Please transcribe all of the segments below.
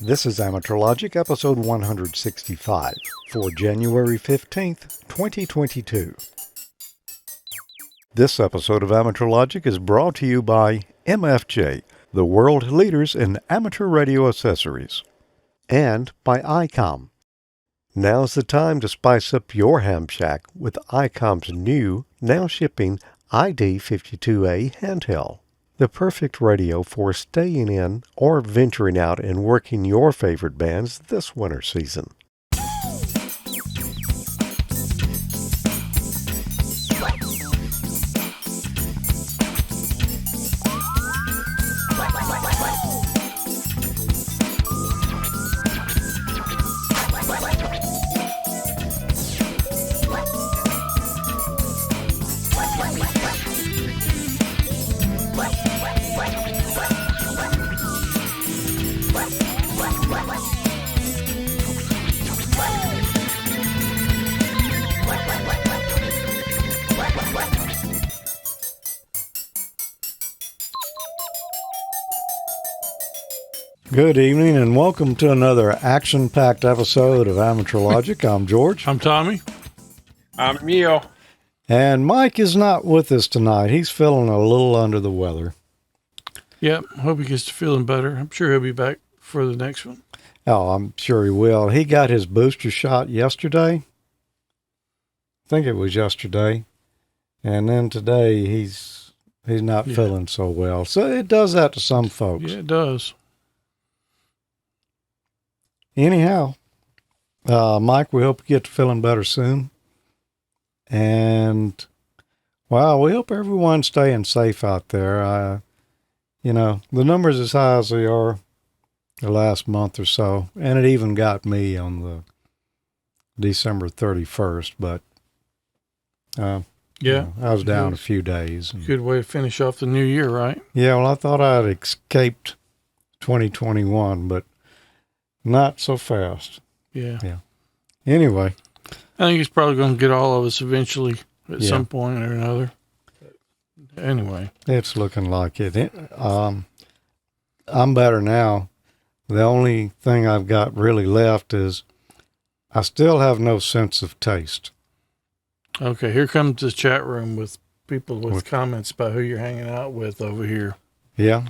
This is Amateur Logic, episode 165, for January 15th, 2022. This episode of Amateur Logic is brought to you by MFJ, the world leaders in amateur radio accessories, and by ICOM. Now's the time to spice up your ham shack with ICOM's new, now shipping ID52A handheld. The perfect radio for staying in or venturing out and working your favorite bands this winter season. Good evening and welcome to another action-packed episode of Amateur Logic. I'm George. I'm Tommy. I'm Emile. And Mike is not with us tonight. He's feeling a little under the weather. Yep, hope he gets to feeling better. I'm sure he'll be back for the next one. Oh, I'm sure he will. He got his booster shot yesterday. I think it was yesterday. And then today he's not feeling so well. So it does that to some folks. Yeah, it does. Anyhow, Mike, we hope you get to feeling better soon. And, well, we hope everyone's staying safe out there. The numbers as high as they are the last month or so, and it even got me on the December 31st, but I was down a few days. Good way to finish off the new year, right? Yeah, well, I thought I'd escaped 2021, but not so fast. Yeah. Anyway. I think he's probably going to get all of us eventually at some point or another. Anyway. It's looking like it. I'm better now. The only thing I've got really left is I still have no sense of taste. Okay, here comes the chat room with people with comments about who you're hanging out with over here. Yeah.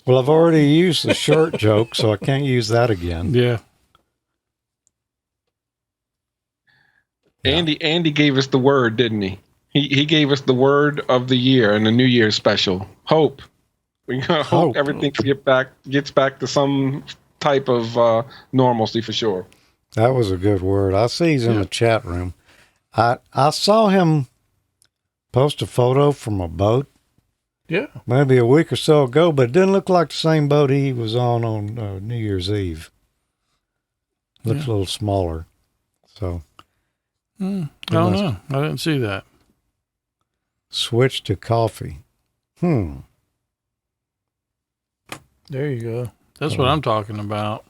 Well, I've already used the shirt joke, so I can't use that again. Yeah. Andy gave us the word, didn't he? He gave us the word of the year in the New Year's special. Hope. We hope everything gets back to some type of normalcy for sure. That was a good word. I see he's in the chat room. I saw him post a photo from a boat. Yeah. Maybe a week or so ago, but it didn't look like the same boat he was on New Year's Eve. Looks a little smaller. So. I don't know. I didn't see that. Switch to coffee. There you go. That's what I'm talking about.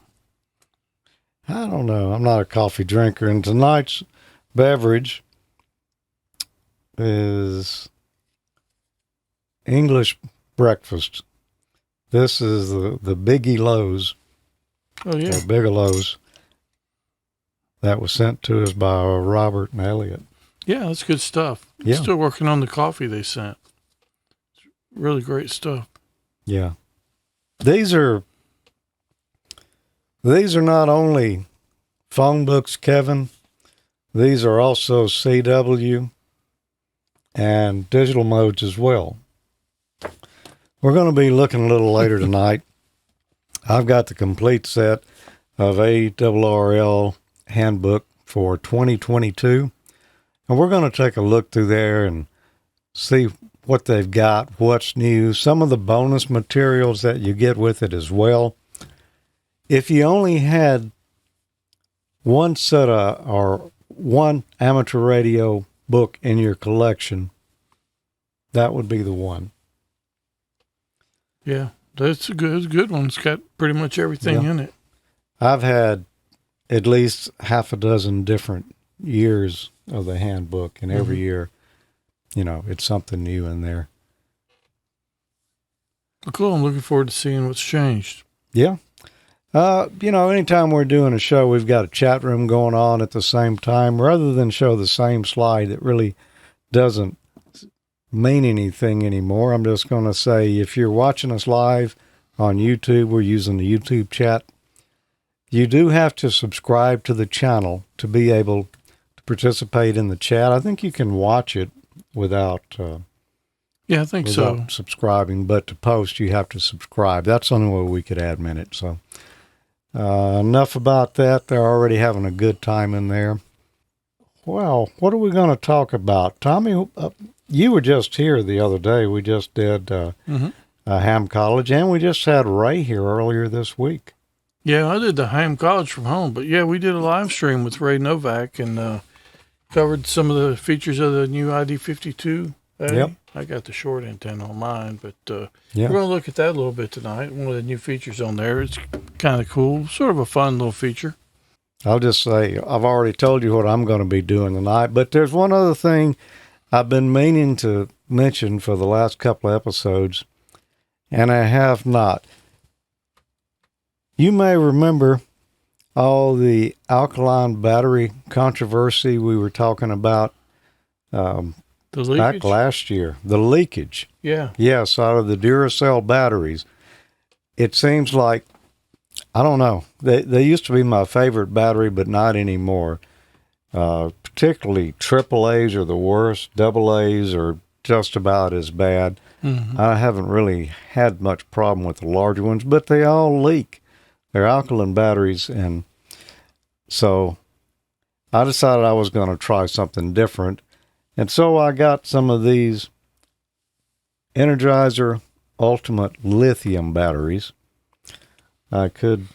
I don't know. I'm not a coffee drinker, and tonight's beverage is English breakfast. This is the Biggie Lowe's. Oh, yeah. Or Bigelow's. That was sent to us by Robert and Elliot. Yeah, that's good stuff. Yeah. Still working on the coffee they sent. It's really great stuff. Yeah. These are not only phone books, Kevin. These are also CW and digital modes as well. We're going to be looking a little later tonight. I've got the complete set of ARRL Handbook for 2022. And we're going to take a look through there and see what they've got, what's new, some of the bonus materials that you get with it as well. If you only had one set of, or one amateur radio book in your collection, that would be the one. Yeah, that's a good one. It's got pretty much everything in it. I've had at least half a dozen different years of the handbook, and every year, it's something new in there. Well, cool. I'm looking forward to seeing what's changed. Yeah. Anytime we're doing a show, we've got a chat room going on at the same time. Rather than show the same slide, it really doesn't mean anything anymore. I'm just going to say, if you're watching us live on YouTube, we're using the YouTube chat. You do have to subscribe to the channel to be able to participate in the chat. I think you can watch it without I think so. Subscribing, but to post, you have to subscribe. That's the only way we could admin it. So enough about that. They're already having a good time in there. Well, what are we going to talk about? Tommy, you were just here the other day. We just did Ham College, and we just had Ray here earlier this week. Yeah, I did the Ham College from home, but yeah, we did a live stream with Ray Novak and covered some of the features of the new ID52. Yep. I got the short antenna on mine, but we're Yeah. going to look at that a little bit tonight. One of the new features on there. It's kind of cool, sort of a fun little feature. I'll just say, I've already told you what I'm going to be doing tonight, but there's one other thing I've been meaning to mention for the last couple of episodes, and I have not. You may remember all the alkaline battery controversy we were talking about The leakage? back last year. The leakage. Yeah. Yes, out of the Duracell batteries. It seems like, I don't know, they used to be my favorite battery, but not anymore. Particularly AAAs are the worst. AAs are just about as bad. Mm-hmm. I haven't really had much problem with the larger ones, but they all leak. They're alkaline batteries, and so I decided I was going to try something different. And so I got some of these Energizer Ultimate Lithium batteries. I could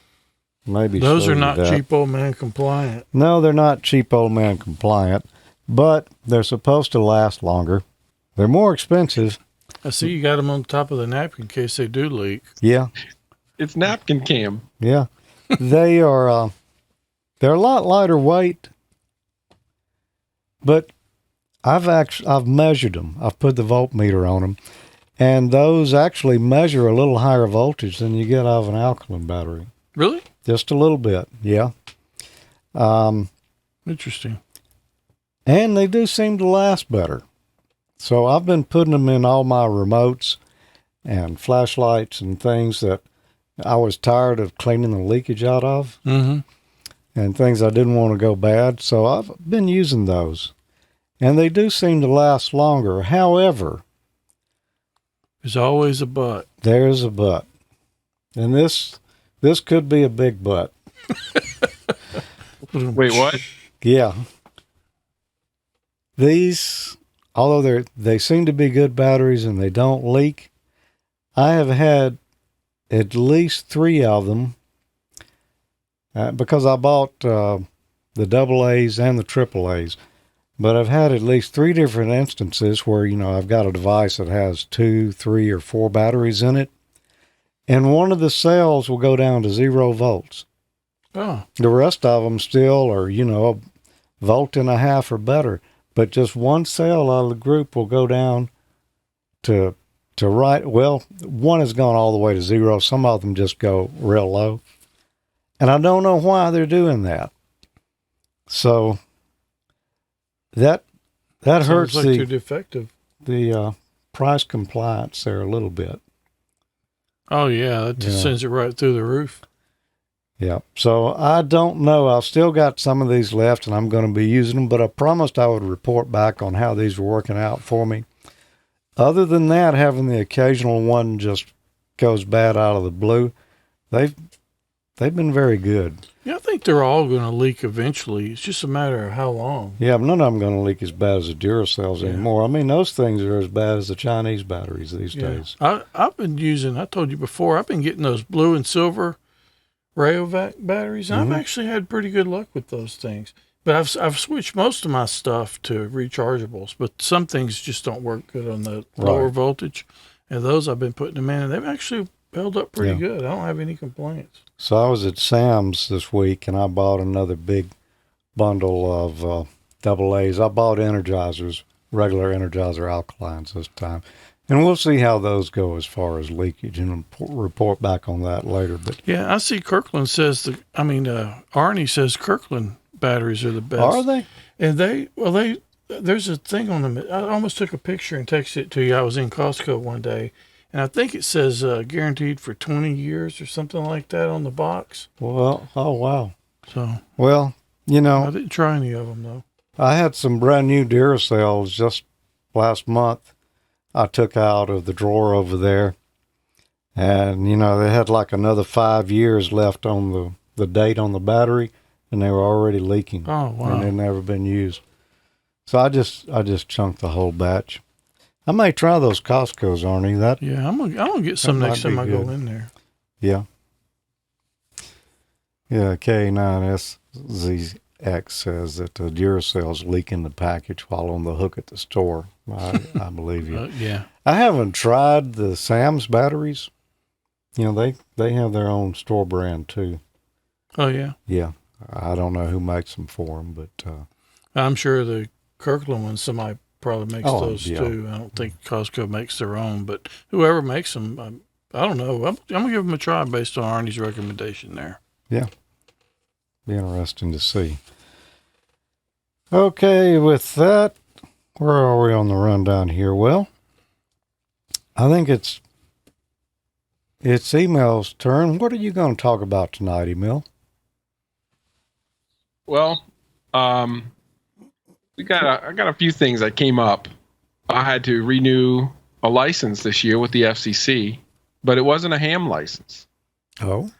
maybe Those show are you not that. cheap old man compliant. No, they're not cheap old man compliant, but they're supposed to last longer. They're more expensive. I see you got them on top of the napkin in case they do leak. Yeah, It's napkin cam. yeah. They are. They're a lot lighter weight, but I've measured them. I've put the voltmeter on them, and those actually measure a little higher voltage than you get out of an alkaline battery. Really? Just a little bit, yeah. Interesting. And they do seem to last better. So I've been putting them in all my remotes and flashlights and things that I was tired of cleaning the leakage out of, Mm-hmm. and things I didn't want to go bad. So I've been using those, and they do seem to last longer. However, There's always a but. there's a but, and this could be a big but. Wait, what? Yeah. These, although they seem to be good batteries and they don't leak, I have had at least 3 of them because I bought the AA's and the AAA's. But I've had at least 3 different instances where, I've got a device that has 2, 3, or 4 batteries in it, and one of the cells will go down to 0 volts. Oh, The rest of them still are, a volt and a half or better. But just one cell out of the group will go down to right. Well, one has gone all the way to 0. Some of them just go real low. And I don't know why they're doing that. So that hurts sounds like they're defective. the price compliance there a little bit. Oh, yeah. That just Yeah. sends it right through the roof. Yeah. So I don't know. I've still got some of these left, and I'm going to be using them, but I promised I would report back on how these were working out for me. Other than that, having the occasional one just goes bad out of the blue, they've been very good. Yeah, I think they're all going to leak eventually. It's just a matter of how long. Yeah, but none of them going to leak as bad as the Duracells Yeah. anymore. I mean, those things are as bad as the Chinese batteries these days. I've been using, I told you before, I've been getting those blue and silver Rayovac batteries. And Mhm. I've actually had pretty good luck with those things. But I've switched most of my stuff to rechargeables, but some things just don't work good on the lower Right. voltage. And those I've been putting them in, and they've actually held up pretty Yeah. good. I don't have any complaints. So I was at Sam's this week, and I bought another big bundle of AA's. I bought Energizers, regular Energizer alkalines this time. And we'll see how those go as far as leakage and report back on that later. But Yeah, I see Kirkland says Arnie says Kirkland batteries are the best. are they? And there's a thing on them. I almost took a picture and texted it to you. I was in Costco one day, and I think it says guaranteed for 20 years or something like that on the box. Well, oh, wow. So, Well, I didn't try any of them, though. I had some brand new Duracells just last month. I took out of the drawer over there, and they had like another 5 years left on the date on the battery, and they were already leaking. Oh, wow. And they'd never been used. So I just chunked the whole batch. I may try those Costco's, Arnie. I'm gonna get some next time I go in there. Yeah. Yeah, K9SZX says that the Duracell's leaking the package while on the hook at the store. I believe you. Yeah. I haven't tried the Sam's batteries. They have their own store brand too. Oh, yeah. Yeah. I don't know who makes them for them, but I'm sure the Kirkland one, somebody probably makes those too. I don't think Costco makes their own, but whoever makes them, I don't know. I'm going to give them a try based on Arnie's recommendation there. Yeah. Be interesting to see. Okay, with that, where are we on the rundown here? Well, I think it's Emile's turn. What are you going to talk about tonight, Emile? Well, I got a few things that came up. I had to renew a license this year with the FCC, but it wasn't a ham license. Oh.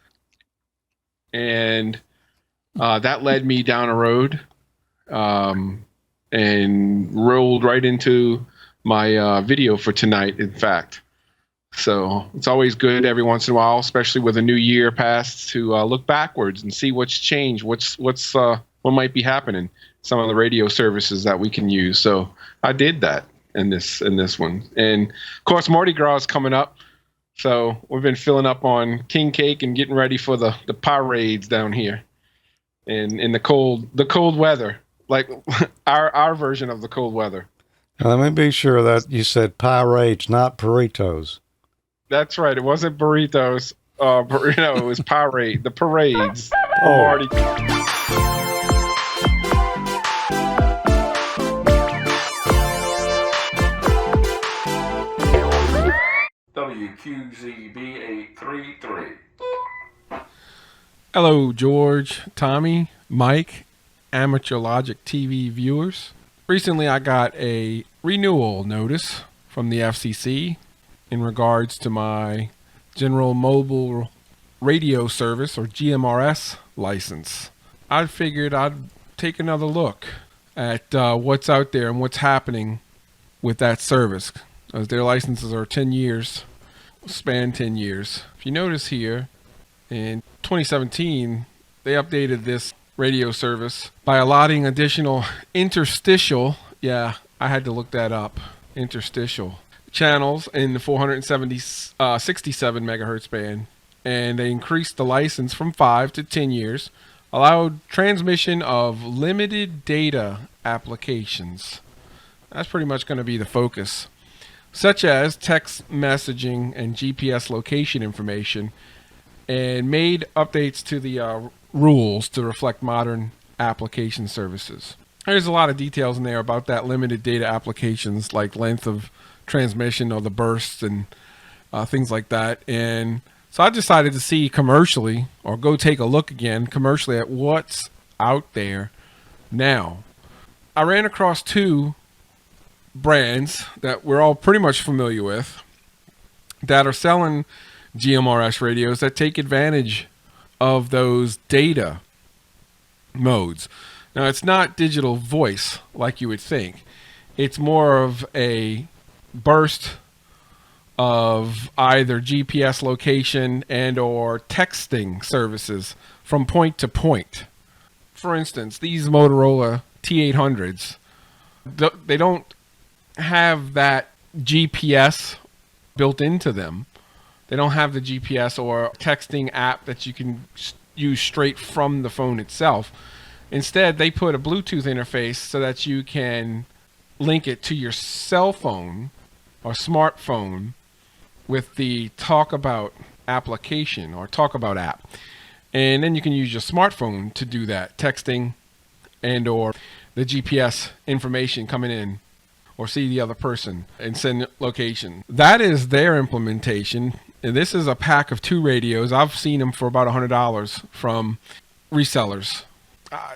And that led me down a road and rolled right into my video for tonight, in fact. So it's always good every once in a while, especially with a new year passed, to look backwards and see what's changed, what might be happening, some of the radio services that we can use. So I did that in this one. And of course, Mardi Gras is coming up. So we've been filling up on king cake and getting ready for the parades down here in the cold weather, like our version of the cold weather. Now, let me be sure that you said parades, not burritos. That's right. It wasn't burritos. It was parade. The parades. Oh. Mardi. WQZB 833. Hello, George, Tommy, Mike, AmateurLogic.TV viewers. Recently, I got a renewal notice from the FCC in regards to my General Mobile Radio Service, or GMRS, license. I figured I'd take another look at what's out there and what's happening with that service, as their licenses are 10 years, span 10 years. If you notice here, in 2017, they updated this radio service by allotting additional interstitial, I had to look that up, interstitial channels in the 67 megahertz band, and they increased the license from 5 to 10 years, allowed transmission of limited data applications. That's pretty much going to be the focus, such as text messaging and GPS location information, and made updates to the rules to reflect modern application services. There's a lot of details in there about that limited data applications, like length of transmission or the bursts and things like that. And so I decided to see commercially, or go take a look again commercially, at what's out there now. I ran across two brands that we're all pretty much familiar with that are selling GMRS radios that take advantage of those data modes. Now, it's not digital voice like you would think. It's more of a burst of either GPS location and or texting services from point to point. For instance, these Motorola T800s, they don't have that GPS built into them. They don't have the GPS or texting app that you can use straight from the phone itself. Instead, they put a Bluetooth interface so that you can link it to your cell phone or smartphone with the Talk About application or Talk About app. And then you can use your smartphone to do that, texting and or the GPS information coming in, or see the other person and send location. That is their implementation. And this is a pack of 2 radios. I've seen them for about $100 from resellers.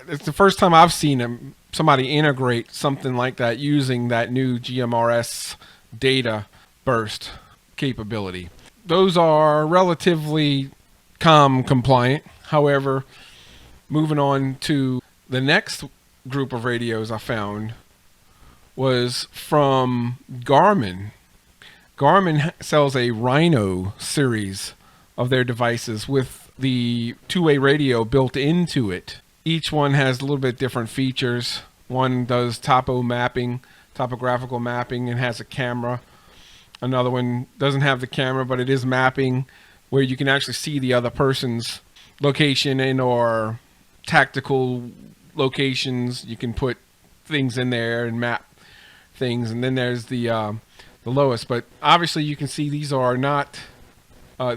It's the first time I've seen somebody integrate something like that using that new GMRS Data burst capability. Those are relatively COM compliant. However, moving on to the next group of radios I found was from Garmin. Garmin sells a Rhino series of their devices with the 2-way radio built into it. Each one has a little bit different features. One does topographical mapping, and has a camera. Another one doesn't have the camera, but it is mapping, where you can actually see the other person's location and or tactical locations. You can put things in there and map things. And then there's the lowest, but obviously you can see these are not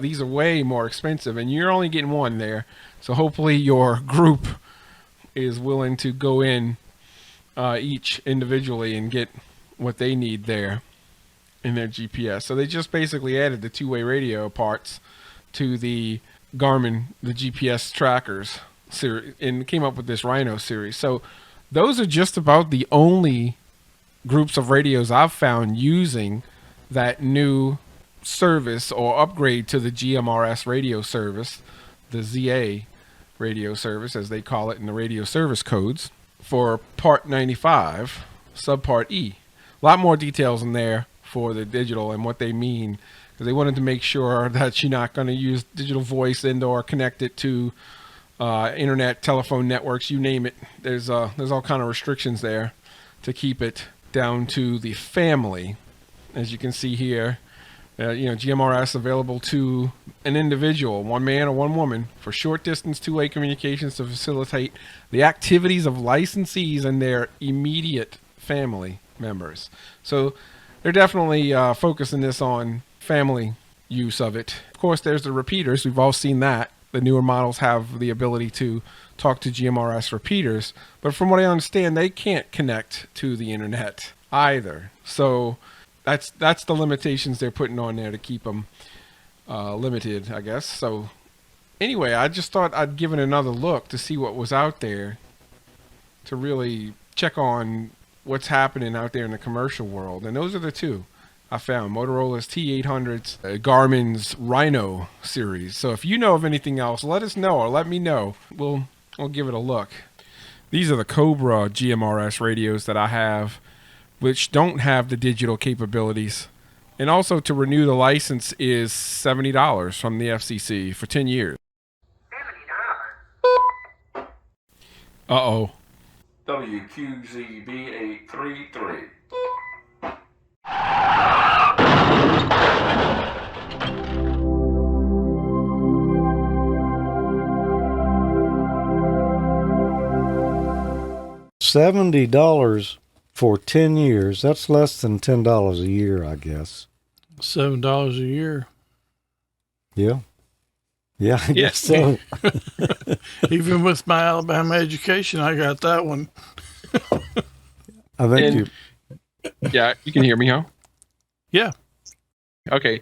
these are way more expensive, and you're only getting one there. So hopefully your group is willing to go in each individually and get what they need there in their GPS. So they just basically added the 2-way radio parts to the Garmin, the GPS trackers series, and came up with this Rhino series. So those are just about the only groups of radios I've found using that new service or upgrade to the GMRS radio service, the ZA radio service as they call it in the radio service codes, for part 95 subpart E. A lot more details in there for the digital and what they mean, because they wanted to make sure that you're not going to use digital voice and or connect it to internet, telephone networks, you name it. There's all kind of restrictions there to keep it down to the family. As you can see here, GMRS available to an individual, one man or one woman, for short distance 2-way communications to facilitate the activities of licensees and their immediate family members. So they're definitely focusing this on family use of it. Of course, there's the repeaters. We've all seen that. The newer models have the ability to talk to GMRS repeaters, but from what I understand, they can't connect to the internet either. So that's the limitations they're putting on there to keep them limited, I guess. So anyway, I just thought I'd give it another look to see what was out there, to really check on what's happening out there in the commercial world. And those are the 2 I found: Motorola's T800s, Garmin's Rhino series. So if you know of anything else, let us know, or let me know. We'll give it a look. These are the Cobra GMRS radios that I have, which don't have the digital capabilities. And also, to renew the license is $70 from the FCC for 10 years. $70? Uh-oh. WQZB833. $70 for 10 years. That's less than $10 a year, I guess. $7 a year. Yeah. Yeah, I guess so. Even with my Alabama education, I got that one. I think Yeah, you can hear me, huh? Yeah. Okay.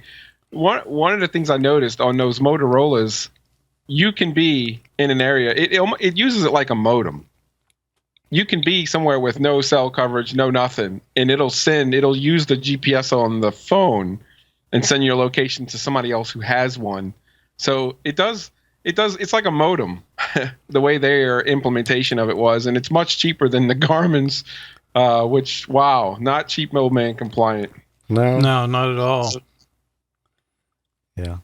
One of the things I noticed on those Motorolas, you can be in an area, it uses it like a modem. You can be somewhere with no cell coverage, no nothing, and it'll use the GPS on the phone and send your location to somebody else who has one. So it's like a modem, the way their implementation of it was, and it's much cheaper than the Garmin's, which, wow, not cheap middleman compliant. No, not at all. Yeah.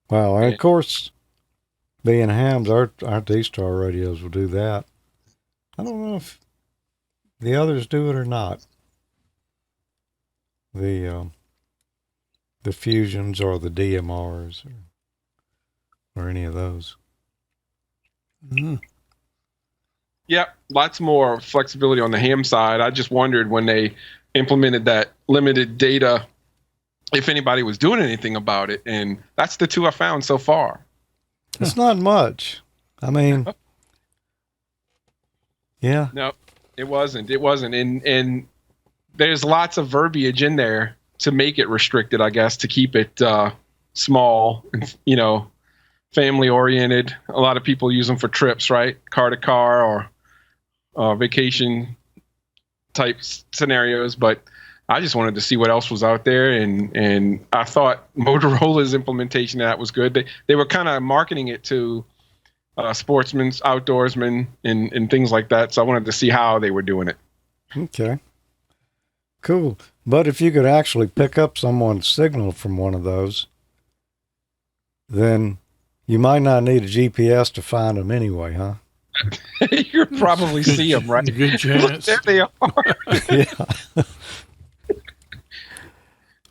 Wow. And of course, being hams, our D-Star radios will do that. I don't know if the others do it or not. The Fusions or the DMRs or any of those. Mm. Yep, lots more flexibility on the ham side. I just wondered when they implemented that limited data if anybody was doing anything about it. And that's the two I found so far. It's not much. I mean, yeah. No, it wasn't. And there's lots of verbiage in there to make it restricted, I guess, to keep it small and, family oriented. A lot of people use them for trips, right? Car to car or vacation type scenarios. But I just wanted to see what else was out there. And I thought Motorola's implementation of that was good. They were kind of marketing it to sportsmen, outdoorsmen, and things like that. So I wanted to see how they were doing it. Okay. Cool. But if you could actually pick up someone's signal from one of those, then you might not need a GPS to find them anyway, huh? You'll probably see them, right? Good chance. Look, there they are. Yeah.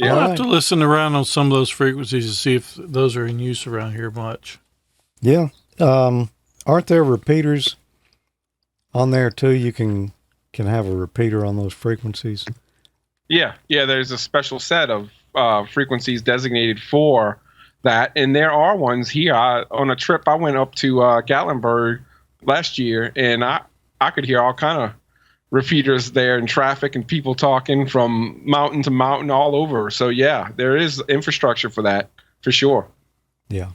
I'll have to listen around on some of those frequencies to see if those are in use around here much. Yeah. Aren't there repeaters on there too? You can have a repeater on those frequencies. Yeah. There's a special set of frequencies designated for that, and there are ones here. On a trip, I went up to Gatlinburg last year, and I could hear all kind of repeaters there, and traffic and people talking from mountain to mountain all over. So yeah, there is infrastructure for that for sure. Yeah.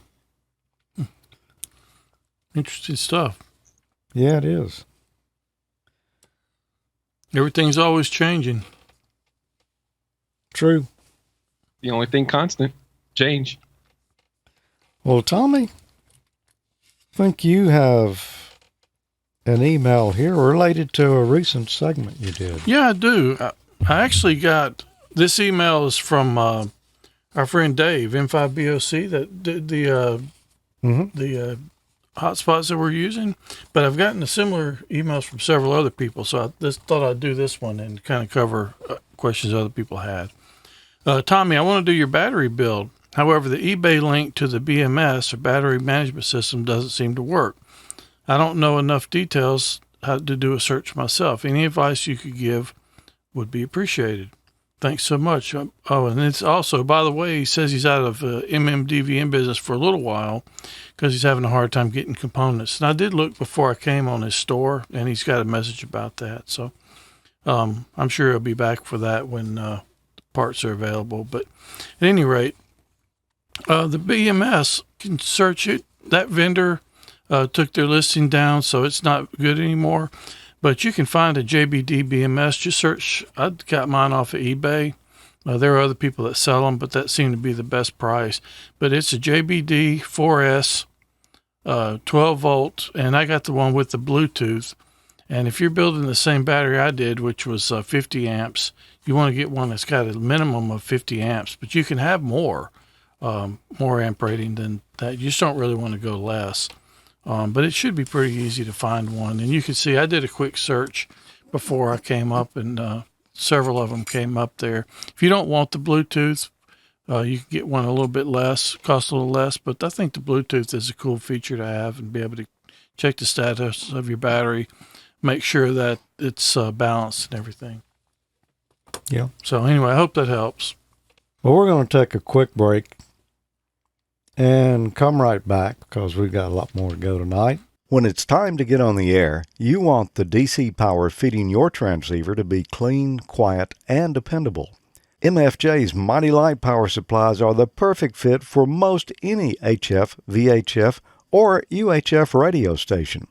Interesting stuff. Yeah, it is. Everything's always changing. True. The only thing constant, change. Well, Tommy, I think you have an email here related to a recent segment you did. Yeah, I do. I actually got this email is from our friend Dave, M5BOC, that did the hotspots that we're using. But I've gotten similar emails from several other people, so I just thought I'd do this one and kind of cover questions other people had. Tommy, I want to do your battery build. However, the eBay link to the BMS or battery management system doesn't seem to work. I don't know enough details how to do a search myself. Any advice you could give would be appreciated. Thanks so much. Oh, and it's also, by the way, he says he's out of MMDVM business for a little while because he's having a hard time getting components. And I did look before I came on his store, and he's got a message about that. So I'm sure he'll be back for that when the parts are available. But at any rate, the BMS, can search it. That vendor took their listing down, so it's not good anymore. But you can find a JBD BMS. Just search. I got mine off of eBay. There are other people that sell them, but that seemed to be the best price. But it's a JBD 4S, 12 volt, and I got the one with the Bluetooth. And if you're building the same battery I did, which was 50 amps, you want to get one that's got a minimum of 50 amps. But you can have more amp rating than that. You just don't really want to go less. But it should be pretty easy to find one. And you can see I did a quick search before I came up, and several of them came up there. If you don't want the Bluetooth, you can get one a little bit less, cost a little less. But I think the Bluetooth is a cool feature to have and be able to check the status of your battery, make sure that it's balanced and everything. Yeah. So anyway, I hope that helps. Well, we're going to take a quick break and come right back because we've got a lot more to go tonight. When it's time to get on the air, you want the DC power feeding your transceiver to be clean, quiet, and dependable. MFJ's Mighty Light power supplies are the perfect fit for most any HF, VHF, or UHF radio station.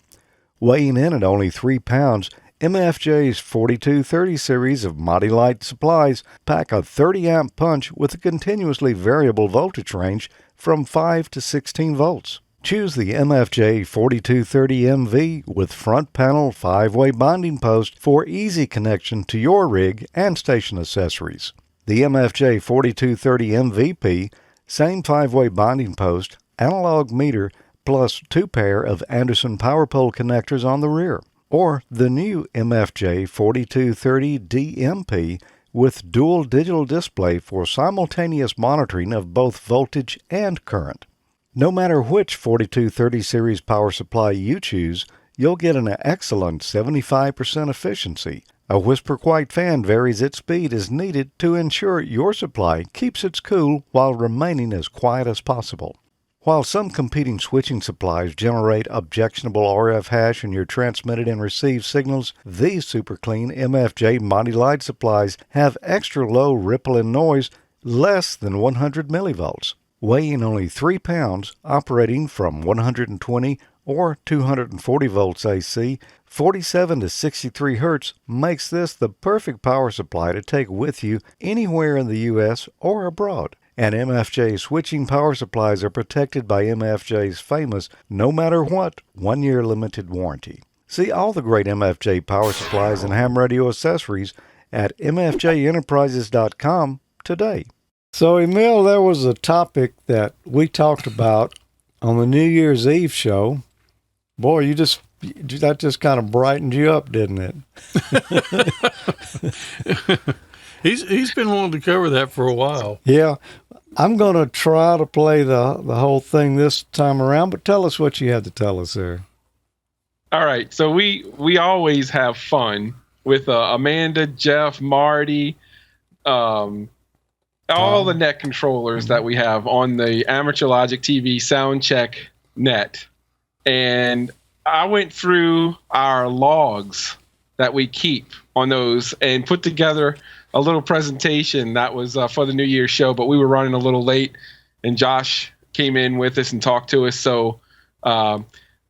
Weighing in at only 3 pounds, MFJ's 4230 series of Mighty Light supplies pack a 30-amp punch with a continuously variable voltage range from 5 to 16 volts. Choose the MFJ 4230MV with front panel 5-way binding post for easy connection to your rig and station accessories. The MFJ 4230 MVP, same 5-way binding post, analog meter, plus 2 pair of Anderson power pole connectors on the rear. Or the new MFJ 4230 DMP with dual digital display for simultaneous monitoring of both voltage and current. No matter which 4230 series power supply you choose, you'll get an excellent 75% efficiency, A whisper quiet fan varies its speed as needed to ensure your supply keeps its cool while remaining as quiet as possible. While some competing switching supplies generate objectionable RF hash in your transmitted and received signals, these super clean MFJ Mighty Light supplies have extra low ripple and noise, less than 100 millivolts. Weighing only 3 pounds, operating from 120 or 240 volts AC, 47 to 63 hertz makes this the perfect power supply to take with you anywhere in the U.S. or abroad. And MFJ switching power supplies are protected by MFJ's famous no matter what 1-year limited warranty. See all the great MFJ power supplies and ham radio accessories at mfjenterprises.com today. So, Emile, there was a topic that we talked about on the New Year's Eve show. Boy, that just kind of brightened you up, didn't it? He's been wanting to cover that for a while. Yeah. I'm going to try to play the whole thing this time around, but tell us what you had to tell us there. All right. So we always have fun with Amanda, Jeff, Marty, all the net controllers that we have on the AmateurLogic.TV Soundcheck net. And I went through our logs that we keep on those and put together a little presentation that was for the New Year's show, but we were running a little late, and Josh came in with us and talked to us, so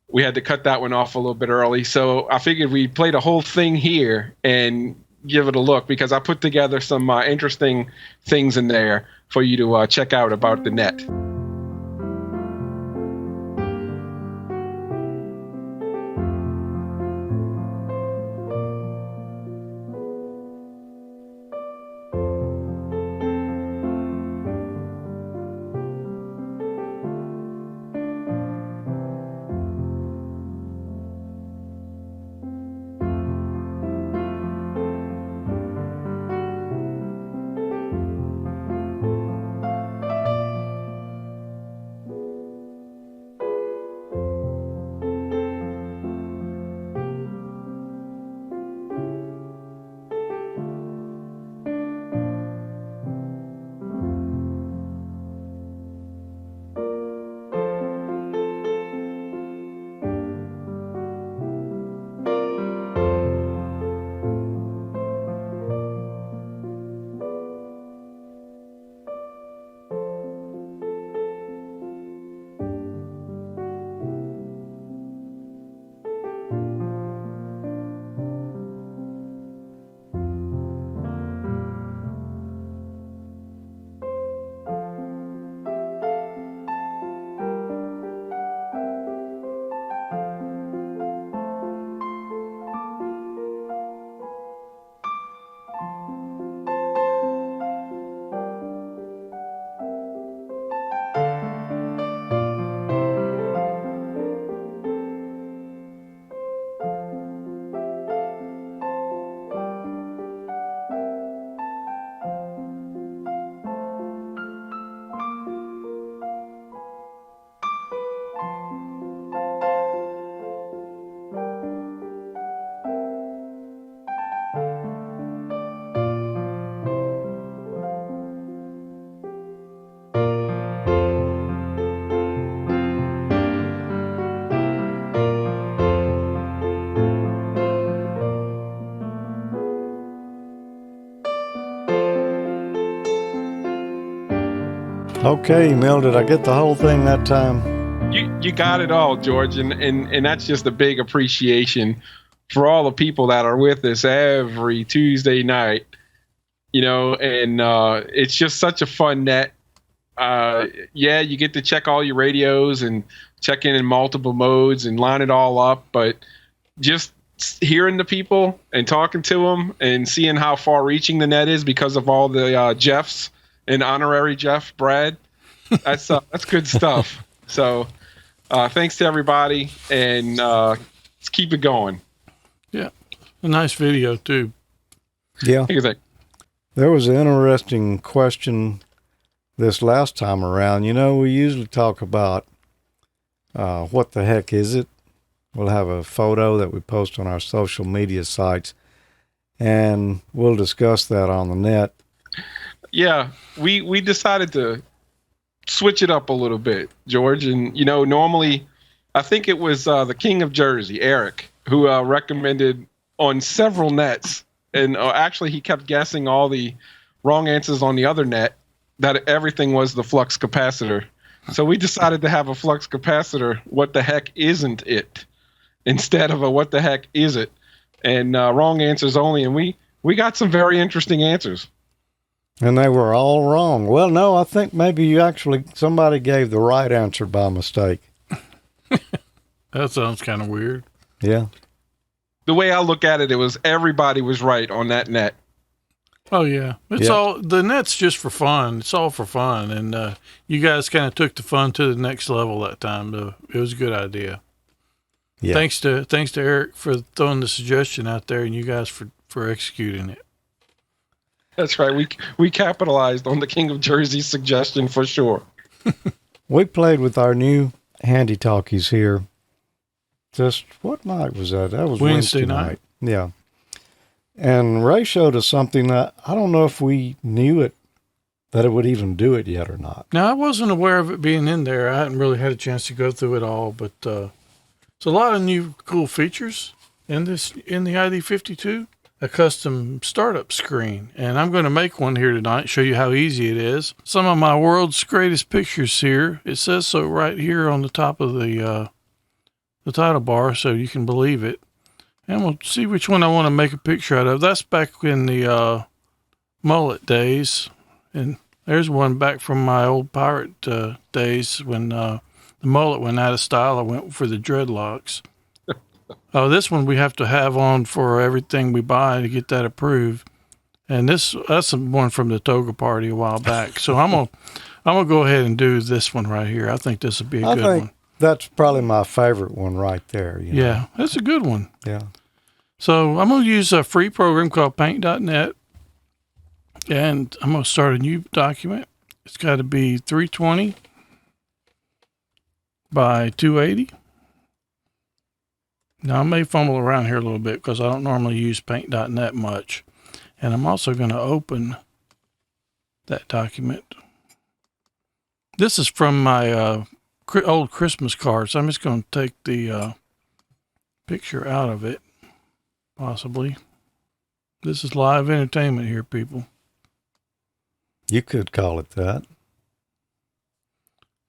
we had to cut that one off a little bit early. So I figured we'd play the whole thing here and give it a look, because I put together some interesting things in there for you to check out about the net. Okay, Emile, did I get the whole thing that time? You got it all, George, and that's just a big appreciation for all the people that are with us every Tuesday night. And it's just such a fun net. Yeah, you get to check all your radios and check in multiple modes and line it all up, but just hearing the people and talking to them and seeing how far-reaching the net is because of all the Jeffs and honorary Jeff, Brad, that's good stuff. So thanks to everybody, and let's keep it going. Yeah, a nice video too. Yeah. What do you think? There was an interesting question this last time around. We usually talk about what the heck is it? We'll have a photo that we post on our social media sites. and we'll discuss that on the net. Yeah, we decided to switch it up a little bit, George. And, normally I think it was the King of Jersey, Eric, who recommended on several nets. And actually, he kept guessing all the wrong answers on the other net that everything was the flux capacitor. So we decided to have a flux capacitor, what the heck isn't it, instead of a what the heck is it, and wrong answers only. And we got some very interesting answers. And they were all wrong. Well, no, I think maybe somebody gave the right answer by mistake. That sounds kind of weird. Yeah. The way I look at it, it was everybody was right on that net. Oh yeah, the net's just for fun. It's all for fun, and you guys kind of took the fun to the next level that time. Though it was a good idea. Yeah. Thanks to Eric for throwing the suggestion out there, and you guys for executing it. That's right. We capitalized on the King of Jersey suggestion for sure. We played with our new handy talkies here. Just what night was that? That was Wednesday night. Yeah. And Ray showed us something that I don't know if we knew that it would even do it yet or not. Now, I wasn't aware of it being in there. I hadn't really had a chance to go through it all, but it's a lot of new cool features in the ID52. A custom startup screen, and I'm going to make one here tonight, show you how easy it is. Some of my world's greatest pictures here. It says so right here on the top of the title bar, so you can believe it. And we'll see which one I want to make a picture out of. That's back in the mullet days, and there's one back from my old pirate days when the mullet went out of style. I went for the dreadlocks. This one we have to have on for everything we buy to get that approved. And that's one from the toga party a while back. So I'm gonna go ahead and do this one right here. I think this would be a good one. That's probably my favorite one right there. Yeah, that's a good one. Yeah. So I'm gonna use a free program called Paint.net, and I'm gonna start a new document. It's got to be 320 by 280. Now, I may fumble around here a little bit because I don't normally use Paint.net much. And I'm also going to open that document. This is from my old Christmas cards. I'm just going to take the picture out of it, possibly. This is live entertainment here, people. You could call it that.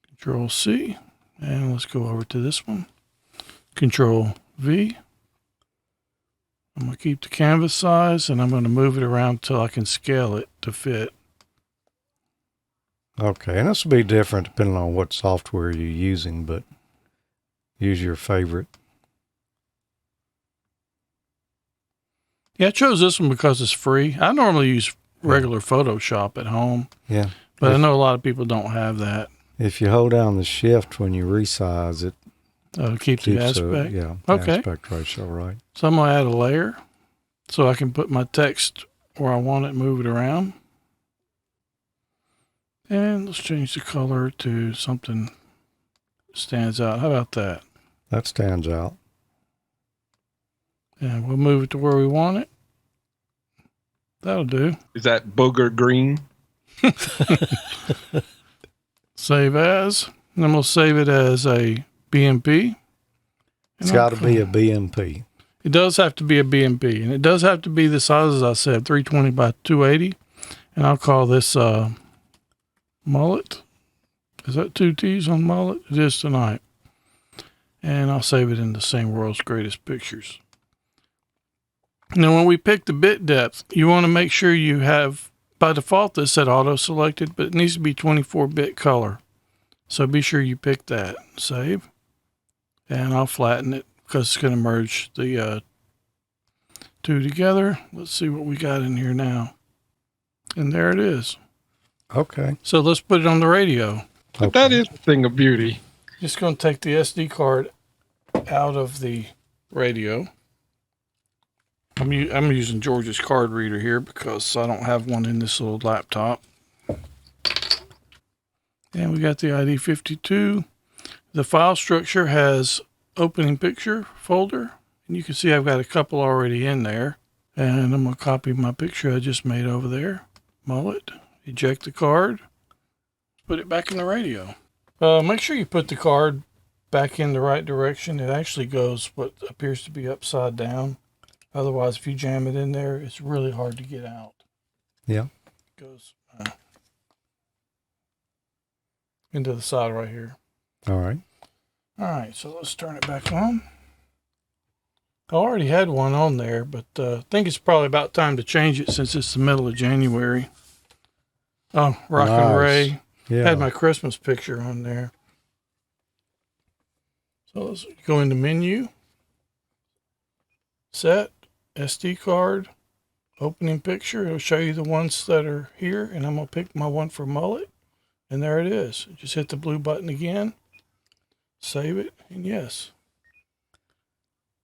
Control-C. And let's go over to this one. Control-V. I'm going to keep the canvas size, and I'm going to move it around until I can scale it to fit. Okay, and this will be different depending on what software you're using, but use your favorite. Yeah, I chose this one because it's free. I normally use regular Photoshop at home. Yeah. But I know a lot of people don't have that. If you hold down the shift when you resize it, keep the aspect. Okay. Aspect ratio, right. So I'm going to add a layer so I can put my text where I want it and move it around. And let's change the color to something that stands out. How about that? That stands out. And we'll move it to where we want it. That'll do. Is that booger green? Save as. And then we'll save it as a BMP. It's got to be a BMP. It does have to be a BMP. And it does have to be the size, as I said, 320 by 280. And I'll call this mullet. Is that 2 T's on mullet? It is tonight. And I'll save it in the same world's greatest pictures. Now, when we pick the bit depth, you want to make sure you have, by default, this said auto selected, but it needs to be 24-bit color. So be sure you pick that. Save. And I'll flatten it because it's going to merge the two together. Let's see what we got in here now. And there it is. Okay. So let's put it on the radio. But that is the thing of beauty. Just going to take the SD card out of the radio. I'm using George's card reader here because I don't have one in this little laptop. And we got the ID52. The file structure has opening picture folder. And you can see I've got a couple already in there. And I'm going to copy my picture I just made over there. Mullet. Eject the card. Put it back in the radio. Make sure you put the card back in the right direction. It actually goes what appears to be upside down. Otherwise, if you jam it in there, it's really hard to get out. Yeah. It goes into the side right here. All right. All right, so let's turn it back on. I already had one on there, but I think it's probably about time to change it since it's the middle of January. Oh, Rockin' Ray. Yeah. Had my Christmas picture on there. So let's go into menu, set, SD card, opening picture. It'll show you the ones that are here, and I'm going to pick my one for mullet. And there it is. Just hit the blue button again, save it, and yes.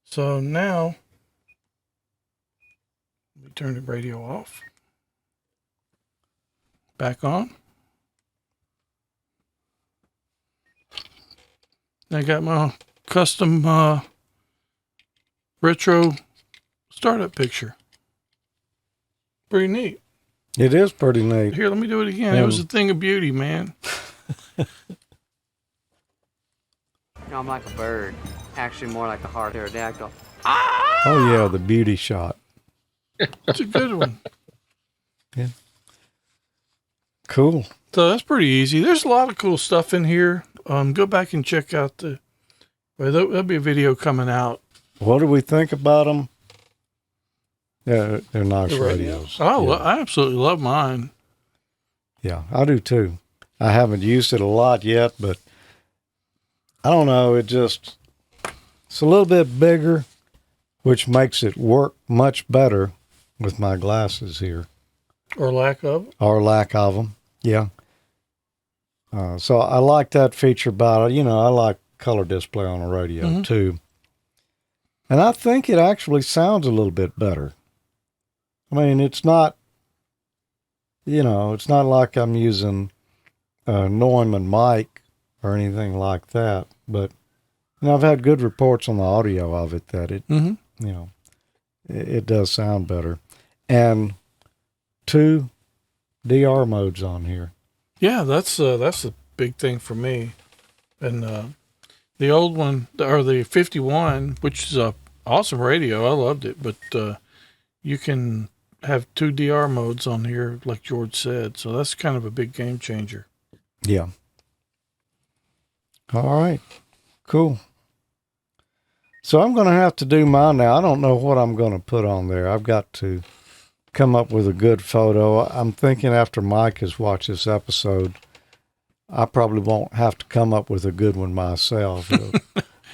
So now, let me turn the radio off. Back on. I got my custom retro startup picture. Pretty neat. It is pretty neat. Here, let me do it again. It was a thing of beauty, man. I'm like a bird. Actually, more like a hard pterodactyl. Oh, yeah, the beauty shot. It's a good one. Yeah. Cool. So that's pretty easy. There's a lot of cool stuff in here. Go back and check out there'll be a video coming out. What do we think about them? Yeah, they're nice radios. Oh, yeah. I absolutely love mine. Yeah, I do too. I haven't used it a lot yet, but I don't know. It's a little bit bigger, which makes it work much better with my glasses here. Or lack of. Or lack of them, yeah. So I like that feature about it. I like color display on a radio too. And I think it actually sounds a little bit better. I mean, it's not, it's not like I'm using a Neumann mic or anything like that. But, I've had good reports on the audio of it that it, it does sound better. And 2 DR modes on here. Yeah, that's a big thing for me. And the old one, or the 51, which is a awesome radio, I loved it. But you can have 2 DR modes on here, like George said. So that's kind of a big game changer. Yeah. All right. Cool. So I'm going to have to do mine now. I don't know what I'm going to put on there. I've got to come up with a good photo. I'm thinking after Mike has watched this episode, I probably won't have to come up with a good one myself.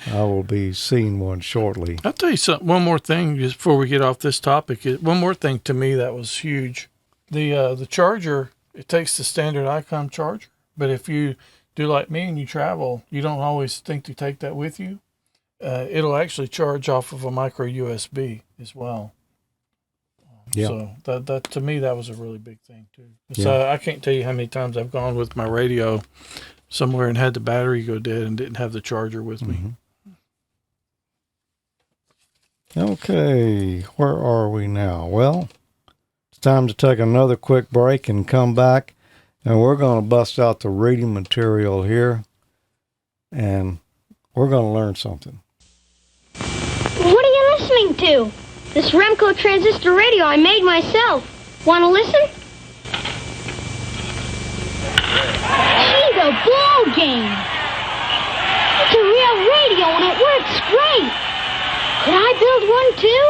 I will be seeing one shortly. I'll tell you something. One more thing, just before we get off this topic. One more thing to me that was huge. The charger, it takes the standard Icom charger, but if you do like me and you travel, you don't always think to take that with you. It'll actually charge off of a micro USB as well. Yeah. So that to me, that was a really big thing too. So I can't tell you how many times I've gone with my radio somewhere and had the battery go dead and didn't have the charger with me. Okay, where are we now? Well, it's time to take another quick break and come back, and we're going to bust out the reading material here, and we're going to learn something. What are you listening to? This Remco transistor radio I made myself. Want to listen? Gee, the ball game. It's a real radio and it works great. Could I build one too?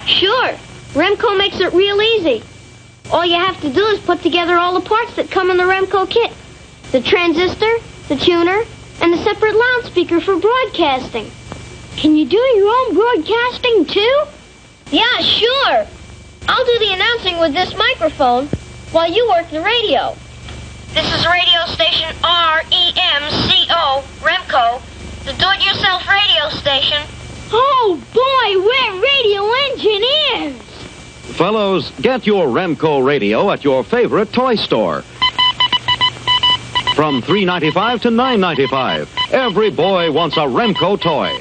Sure. Remco makes it real easy. All you have to do is put together all the parts that come in the Remco kit. The transistor, the tuner, and a separate loudspeaker for broadcasting. Can you do your own broadcasting too? Yeah, sure. I'll do the announcing with this microphone while you work the radio. This is radio station REMCO, Remco, the do-it-yourself radio station. Oh boy, we're radio engineers! Fellows, get your Remco radio at your favorite toy store. From $3.95 to $9.95, every boy wants a Remco toy.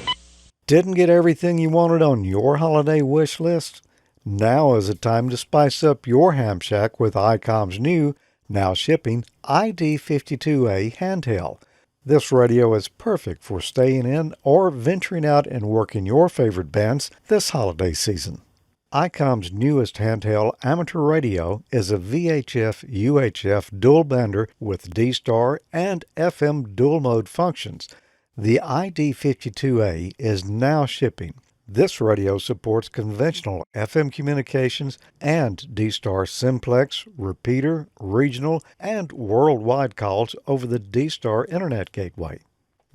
Didn't get everything you wanted on your holiday wish list? Now is the time to spice up your ham shack with ICOM's new, now shipping, ID52A handheld. This radio is perfect for staying in or venturing out and working your favorite bands this holiday season. ICOM's newest handheld amateur radio is a VHF-UHF dual bender with D-Star and FM dual mode functions. The ID52A is now shipping. This radio supports conventional FM communications and D-Star simplex, repeater, regional, and worldwide calls over the D-Star Internet Gateway.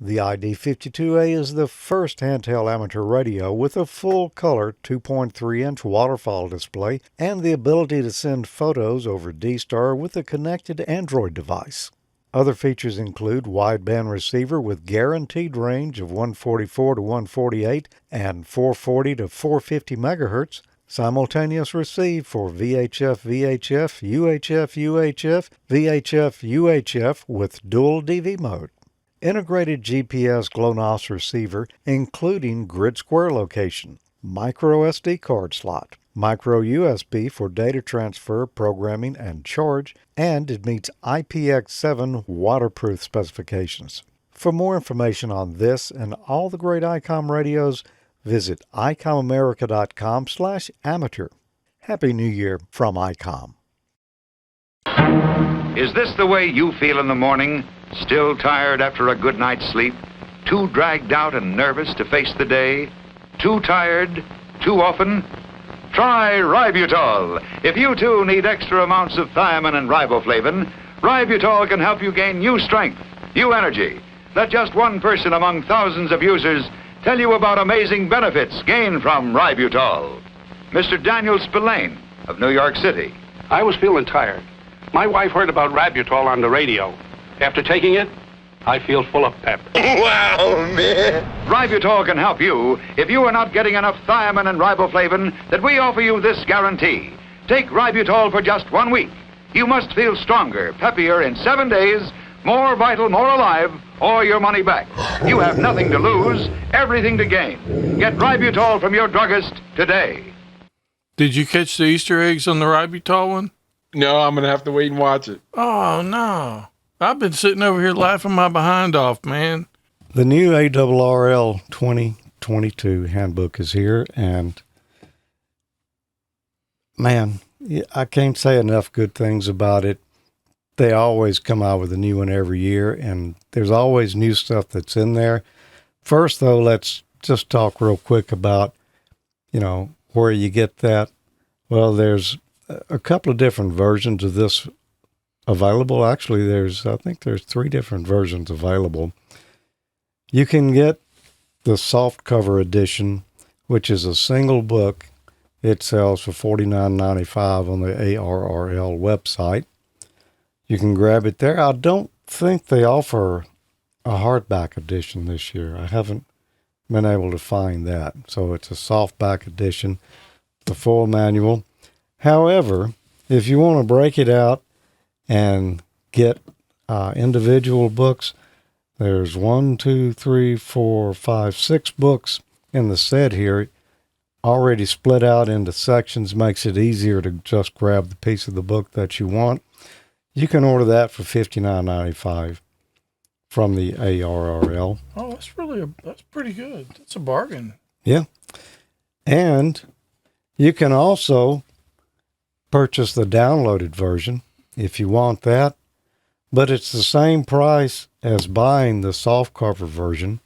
The ID52A is the first handheld amateur radio with a full-color 2.3-inch waterfall display and the ability to send photos over D-Star with a connected Android device. Other features include wideband receiver with guaranteed range of 144 to 148 and 440 to 450 MHz, simultaneous receive for VHF-VHF, UHF-UHF, VHF-UHF with dual DV mode. Integrated GPS GLONASS receiver including grid square location, micro SD card slot, micro USB for data transfer, programming, and charge, and it meets IPX7 waterproof specifications. For more information on this and all the great ICOM radios, visit icomamerica.com/amateur. Happy New Year from ICOM. Is this the way you feel in the morning? Still tired after a good night's sleep? Too dragged out and nervous to face the day? Too tired? Too often? Try Ributol. If you too need extra amounts of thiamine and riboflavin, Ributol can help you gain new strength, new energy. Let just one person among thousands of users tell you about amazing benefits gained from Ributol. Mr. Daniel Spillane of New York City. I was feeling tired. My wife heard about Ributol on the radio. After taking it, I feel full of pep. Wow, man. Ributol can help you if you are not getting enough thiamine and riboflavin that we offer you this guarantee. Take Ributol for just 1 week. You must feel stronger, peppier in 7 days, more vital, more alive, or your money back. You have nothing to lose, everything to gain. Get Ributol from your druggist today. Did you catch the Easter eggs on the Ributol one? No, I'm going to have to wait and watch it. Oh, no. I've been sitting over here laughing my behind off, man. The new ARRL 2022 handbook is here, and man, I can't say enough good things about it. They always come out with a new one every year, and there's always new stuff that's in there. First, though, let's just talk real quick about, where you get that. Well, there's a couple of different versions of this available. Actually, I think there's 3 different versions available. You can get the soft cover edition, which is a single book. It sells for $49.95 on the ARRL website. You can grab it there. I don't think they offer a hardback edition this year. I haven't been able to find that. So it's a softback edition, the full manual. However, if you want to break it out and get individual books, there's 6 books in the set here, already split out into sections, makes it easier to just grab the piece of the book that you want. You can order that for $59.95 from the ARRL. Oh, that's pretty good. That's a bargain. Yeah. And you can also purchase the downloaded version if you want that, but it's the same price as buying the softcover version.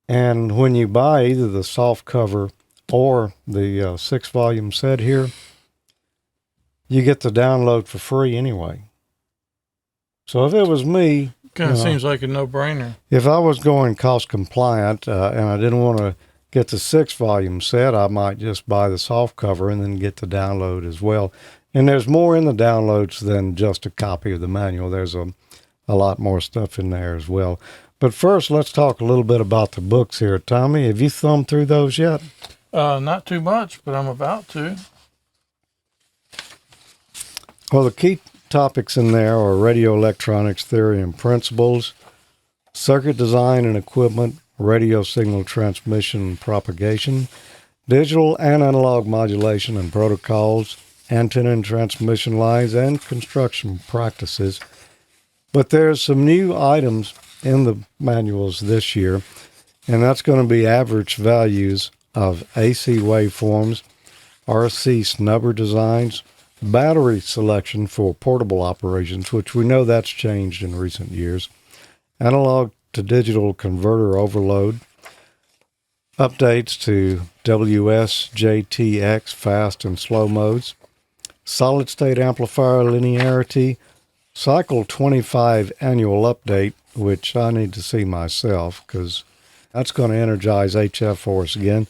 And when you buy either the softcover or the 6-volume set here, you get the download for free anyway. So if it was me, kind of seems like a no-brainer. If I was going cost compliant and I didn't want to get the 6-volume set, I might just buy the softcover and then get the download as well. And there's more in the downloads than just a copy of the manual. There's a lot more stuff in there as well. But first, let's talk a little bit about the books here. Tommy, have you thumbed through those yet? Not too much, but I'm about to. Well, the key topics in there are radio electronics theory and principles, circuit design and equipment, radio signal transmission and propagation, digital and analog modulation and protocols, antenna and transmission lines, and construction practices. But there's some new items in the manuals this year, and that's going to be average values of AC waveforms, RC snubber designs, battery selection for portable operations, which we know that's changed in recent years, analog to digital converter overload, updates to WSJTX fast and slow modes, solid state amplifier linearity, cycle 25 annual update, which I need to see myself because that's going to energize HF for us again,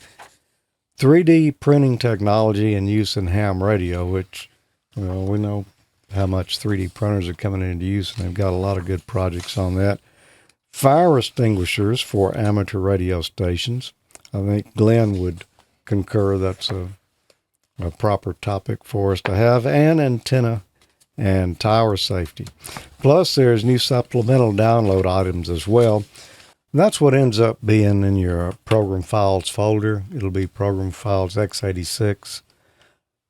3D printing technology and use in ham radio, which we know how much 3D printers are coming into use, and they've got a lot of good projects on that. Fire extinguishers for amateur radio stations. I think Glenn would concur that's a proper topic for us to have, and antenna and tower safety. Plus, there's new supplemental download items as well. And that's what ends up being in your program files folder. It'll be program files x86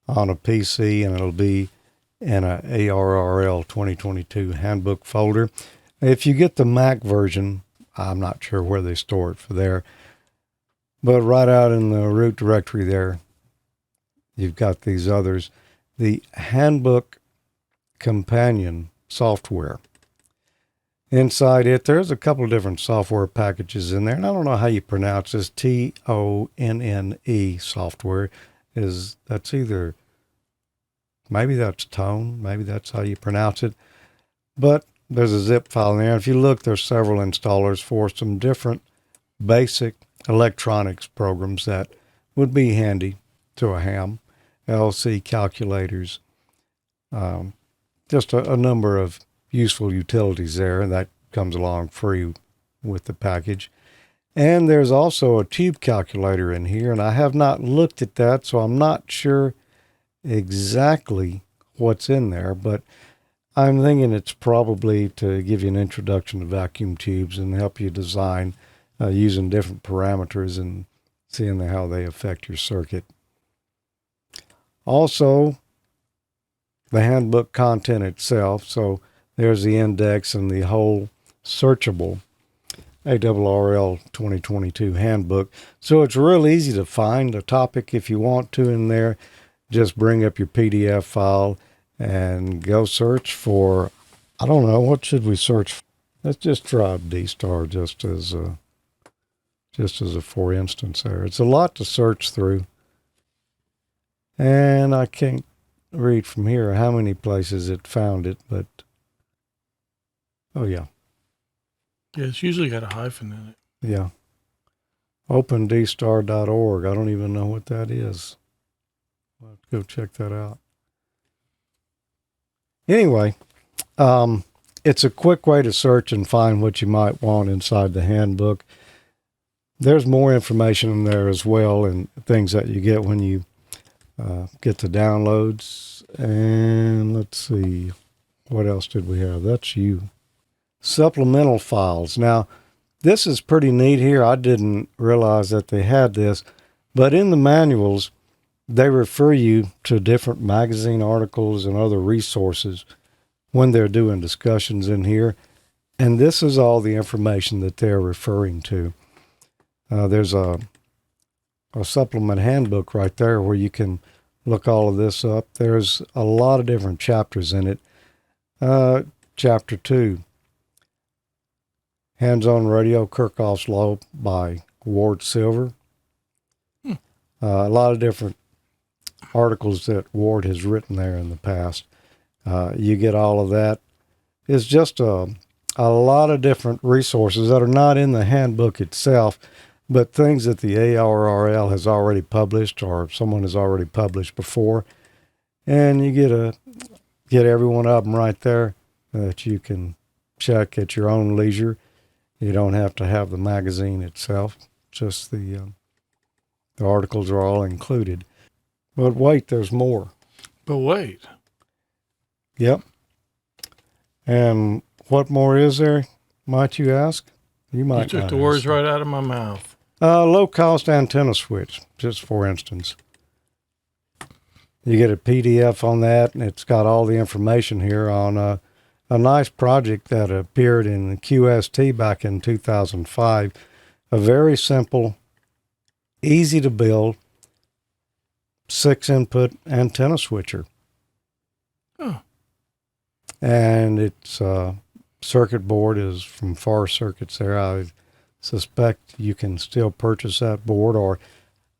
on a PC, and it'll be in a ARRL 2022 handbook folder. If you get the Mac version, I'm not sure where they store it for there, but right out in the root directory there, you've got these others. The handbook companion software. Inside it, there's a couple of different software packages in there, and I don't know how you pronounce this. TONNE software that's either, maybe that's tone, maybe that's how you pronounce it, but there's a zip file in there. If you look, there's several installers for some different basic electronics programs that would be handy to a ham, LC calculators, just a number of useful utilities there, and that comes along free with the package. And there's also a tube calculator in here, and I have not looked at that, so I'm not sure exactly what's in there, but I'm thinking it's probably to give you an introduction to vacuum tubes and help you design using different parameters and seeing how they affect your circuit. Also, the handbook content itself. So there's the index and the whole searchable ARRL 2022 handbook. So it's real easy to find a topic if you want to in there. Just bring up your PDF file and go search for, I don't know, what should we search for? Let's just try D-Star just as a for instance there. It's a lot to search through. And I can't read from here how many places it found it, but oh yeah. Yeah, it's usually got a hyphen in it. Yeah. OpenDStar.org. I don't even know what that is. I'll have to go check that out. Anyway, it's a quick way to search and find what you might want inside the handbook. There's more information in there as well, and things that you get when you get the downloads. And let's see, what else did we have? That's you. Supplemental files. Now, this is pretty neat here. I didn't realize that they had this, but in the manuals, they refer you to different magazine articles and other resources when they're doing discussions in here. And this is all the information that they're referring to. There's a supplement handbook right there where you can look all of this up. There's a lot of different chapters in it. Chapter 2, Hands-on Radio, Kirchhoff's Law by Ward Silver. A lot of different articles that Ward has written there in the past. You get all of that. It's just a lot of different resources that are not in the handbook itself, but things that the ARRL has already published or someone has already published before. And you get every one of them right there that you can check at your own leisure. You don't have to have the magazine itself. Just the articles are all included. But wait, there's more. But wait. Yep. And what more is there, might you ask? You might. You took the words right out of my mouth. Low-cost antenna switch, just for instance. You get a PDF on that, and it's got all the information here on a nice project that appeared in QST back in 2005. A very simple, easy to build, 6-input antenna switcher. Oh. And its circuit board is from Far Circuits there. I suspect you can still purchase that board, or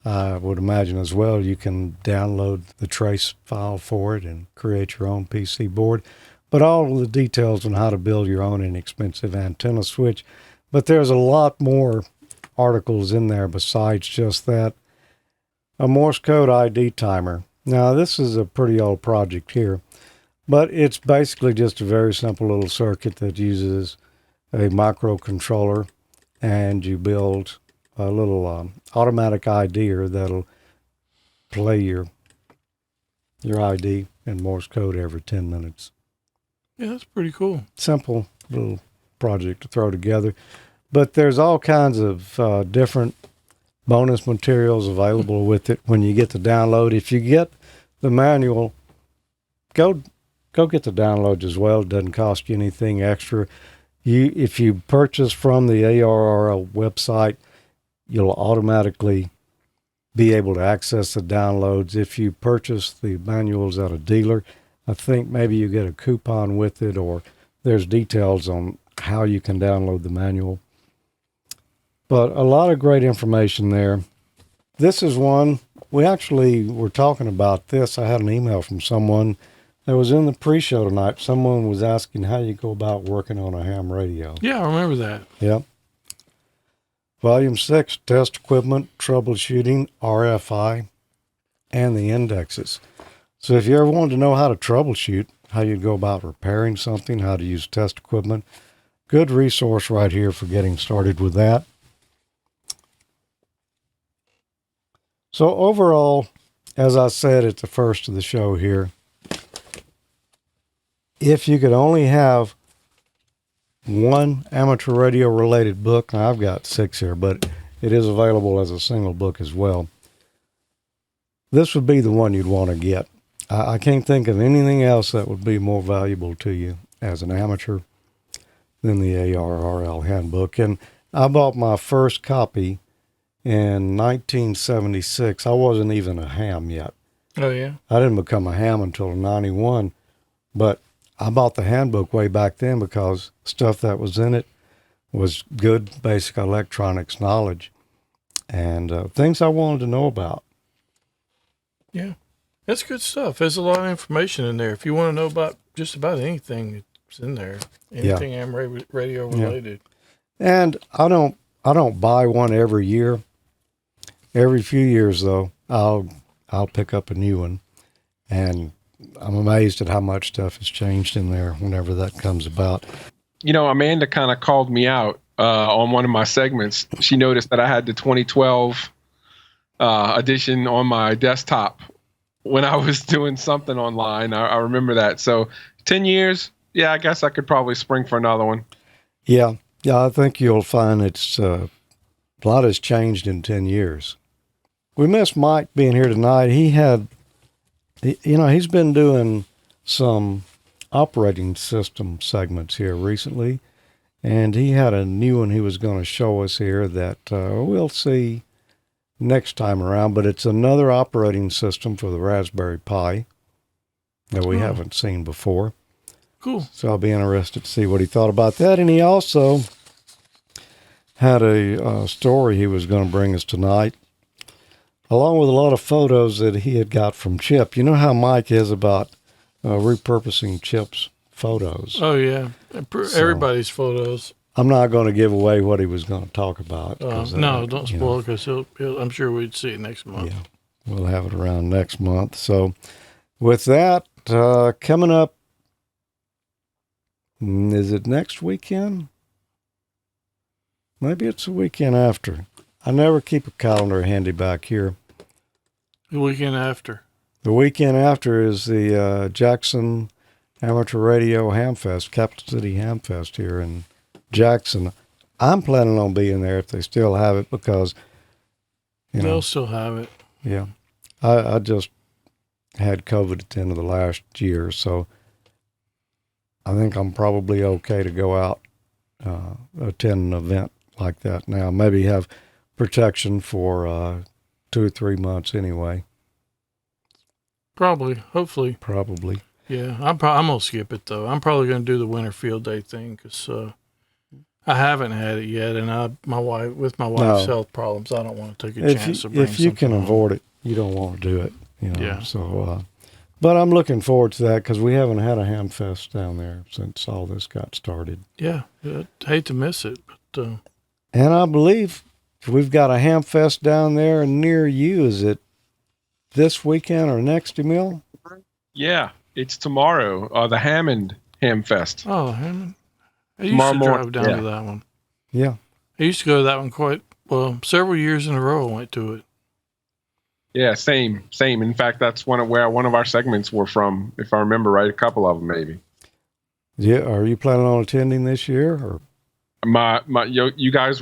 I would imagine as well you can download the trace file for it and create your own PC board. But all of the details on how to build your own inexpensive antenna switch. But there's a lot more articles in there besides just that. A Morse code ID timer. Now, this is a pretty old project here, but it's basically just a very simple little circuit that uses a microcontroller, and you build a little automatic IDer that'll play your ID in Morse code every 10 minutes. Yeah, that's pretty cool. Simple little project to throw together. But there's all kinds of different bonus materials available with it when you get the download. If you get the manual, go get the download as well. It doesn't cost you anything extra. If you purchase from the ARRL website, you'll automatically be able to access the downloads. If you purchase the manuals at a dealer, I think maybe you get a coupon with it, or there's details on how you can download the manual. But a lot of great information there. This is one, we actually were talking about this. I had an email from someone that was in the pre-show tonight. Someone was asking how you go about working on a ham radio. Yeah, I remember that. Yep. Volume 6, test equipment, troubleshooting, RFI, and the indexes. So if you ever wanted to know how to troubleshoot, how you go about repairing something, how to use test equipment, good resource right here for getting started with that. So overall, as I said at the first of the show here, if you could only have one amateur radio related book, now I've got 6 here, but it is available as a single book as well, this would be the one you'd want to get. I can't think of anything else that would be more valuable to you as an amateur than the ARRL Handbook. And I bought my first copy in 1976. I wasn't even a ham yet. Oh, yeah? I didn't become a ham until 91, but I bought the handbook way back then because stuff that was in it was good basic electronics knowledge and things I wanted to know about. Yeah, that's good stuff. There's a lot of information in there. If you want to know about just about anything, it's in there. Anything ham radio related. Yeah. And I don't buy one every year. Every few years though, I'll pick up a new one, and I'm amazed at how much stuff has changed in there whenever that comes about. You know, Amanda kind of called me out on one of my segments. She noticed that I had the 2012 edition on my desktop when I was doing something online. I remember that. So 10 years, yeah, I guess I could probably spring for another one. Yeah, I think you'll find it's a lot has changed in 10 years. We miss Mike being here tonight. He's been doing some operating system segments here recently, and he had a new one he was going to show us here that we'll see next time around, but it's another operating system for the Raspberry Pi that we haven't seen before. Cool. So I'll be interested to see what he thought about that. And he also had a story he was going to bring us tonight, along with a lot of photos that he had got from Chip. You know how Mike is about repurposing Chip's photos. Oh, yeah. Everybody's photos. I'm not going to give away what he was going to talk about. No, don't spoil it, because I'm sure we'd see it next month. Yeah, we'll have it around next month. So with that, coming up, is it next weekend? Maybe it's the weekend after. I never keep a calendar handy back here. The weekend after. The weekend after is the Jackson Amateur Radio Hamfest, Capital City Hamfest here in Jackson. I'm planning on being there if they still have it, because They'll still have it. Yeah. I just had COVID at the end of the last year, so I think I'm probably okay to go out, attend an event like that now. Maybe have protection for 2 or 3 months anyway. Probably, hopefully. Probably. Yeah, I'm going to skip it, though. I'm probably going to do the winter field day thing because I haven't had it yet, and my wife's health problems, I don't want to take a chance of bringing if you can home. avoid it, you don't want to do it. Yeah. So, but I'm looking forward to that because we haven't had a ham fest down there since all this got started. Yeah, I'd hate to miss it, but. And I believe we've got a ham fest down there near you. Is it this weekend or next, Emile? Yeah, it's tomorrow. The Hammond Ham Fest. Oh, Hammond. I used to drive down to that one. Yeah. I used to go to that one several years in a row I went to it. Yeah, same. In fact, that's where one of our segments were from, if I remember right, a couple of them maybe. Yeah, are you planning on attending this year? Or you guys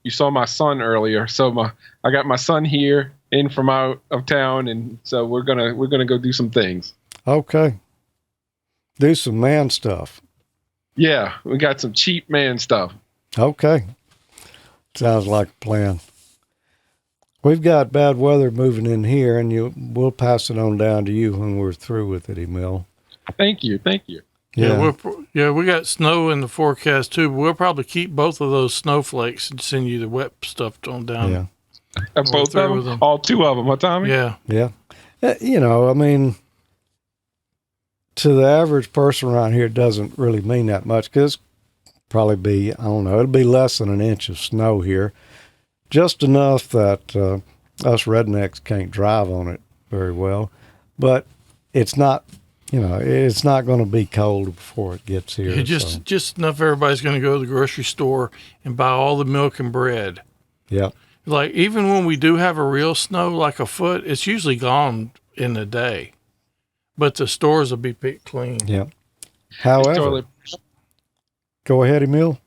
you saw my son earlier, so I got my son here in from out of town, and so we're gonna go do some things. Okay. Do some man stuff. Yeah, we got some cheap man stuff. Okay. Sounds like a plan. We've got bad weather moving in here, and we'll pass it on down to you when we're through with it, Emile. Thank you. Yeah, we got snow in the forecast too, but we'll probably keep both of those snowflakes and send you the wet stuff on down. Yeah. Both of them? All 2 of them, huh, Tommy? Yeah. Yeah. I mean, to the average person around here, it doesn't really mean that much because probably be, I don't know, it'll be less than an inch of snow here. Just enough that us rednecks can't drive on it very well. But it's not, it's not going to be cold before it gets here. Yeah, just enough everybody's going to go to the grocery store and buy all the milk and bread. Yeah. Like, even when we do have a real snow, like a foot, it's usually gone in a day. But the stores will be picked clean. Yeah. However, go ahead, Emile.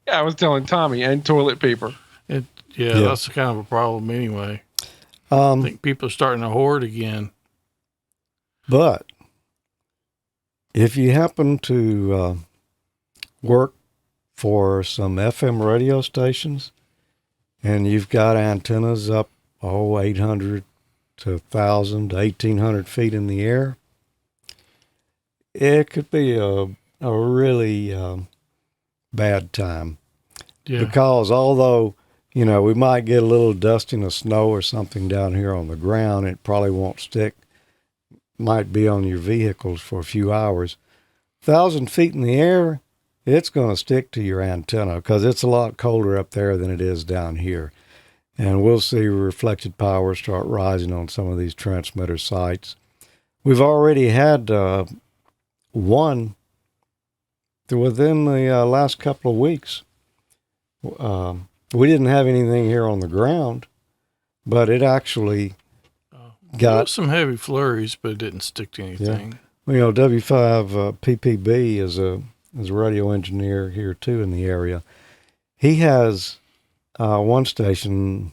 Yeah, I was telling Tommy, and toilet paper. That's kind of a problem anyway. I think people are starting to hoard again. But if you happen to work for some FM radio stations and you've got antennas up 800 to 1,000 to 1,800 feet in the air, it could be a really bad time. Yeah. Because although, we might get a little dusting of snow or something down here on the ground, it probably won't stick. Might be on your vehicles for a few hours. 1,000 feet in the air, it's going to stick to your antenna because it's a lot colder up there than it is down here. And we'll see reflected power start rising on some of these transmitter sites. We've already had one within the last couple of weeks. We didn't have anything here on the ground, but it actually got some heavy flurries, but it didn't stick to anything. Yeah. W5 PPB is a radio engineer here too in the area. He has one station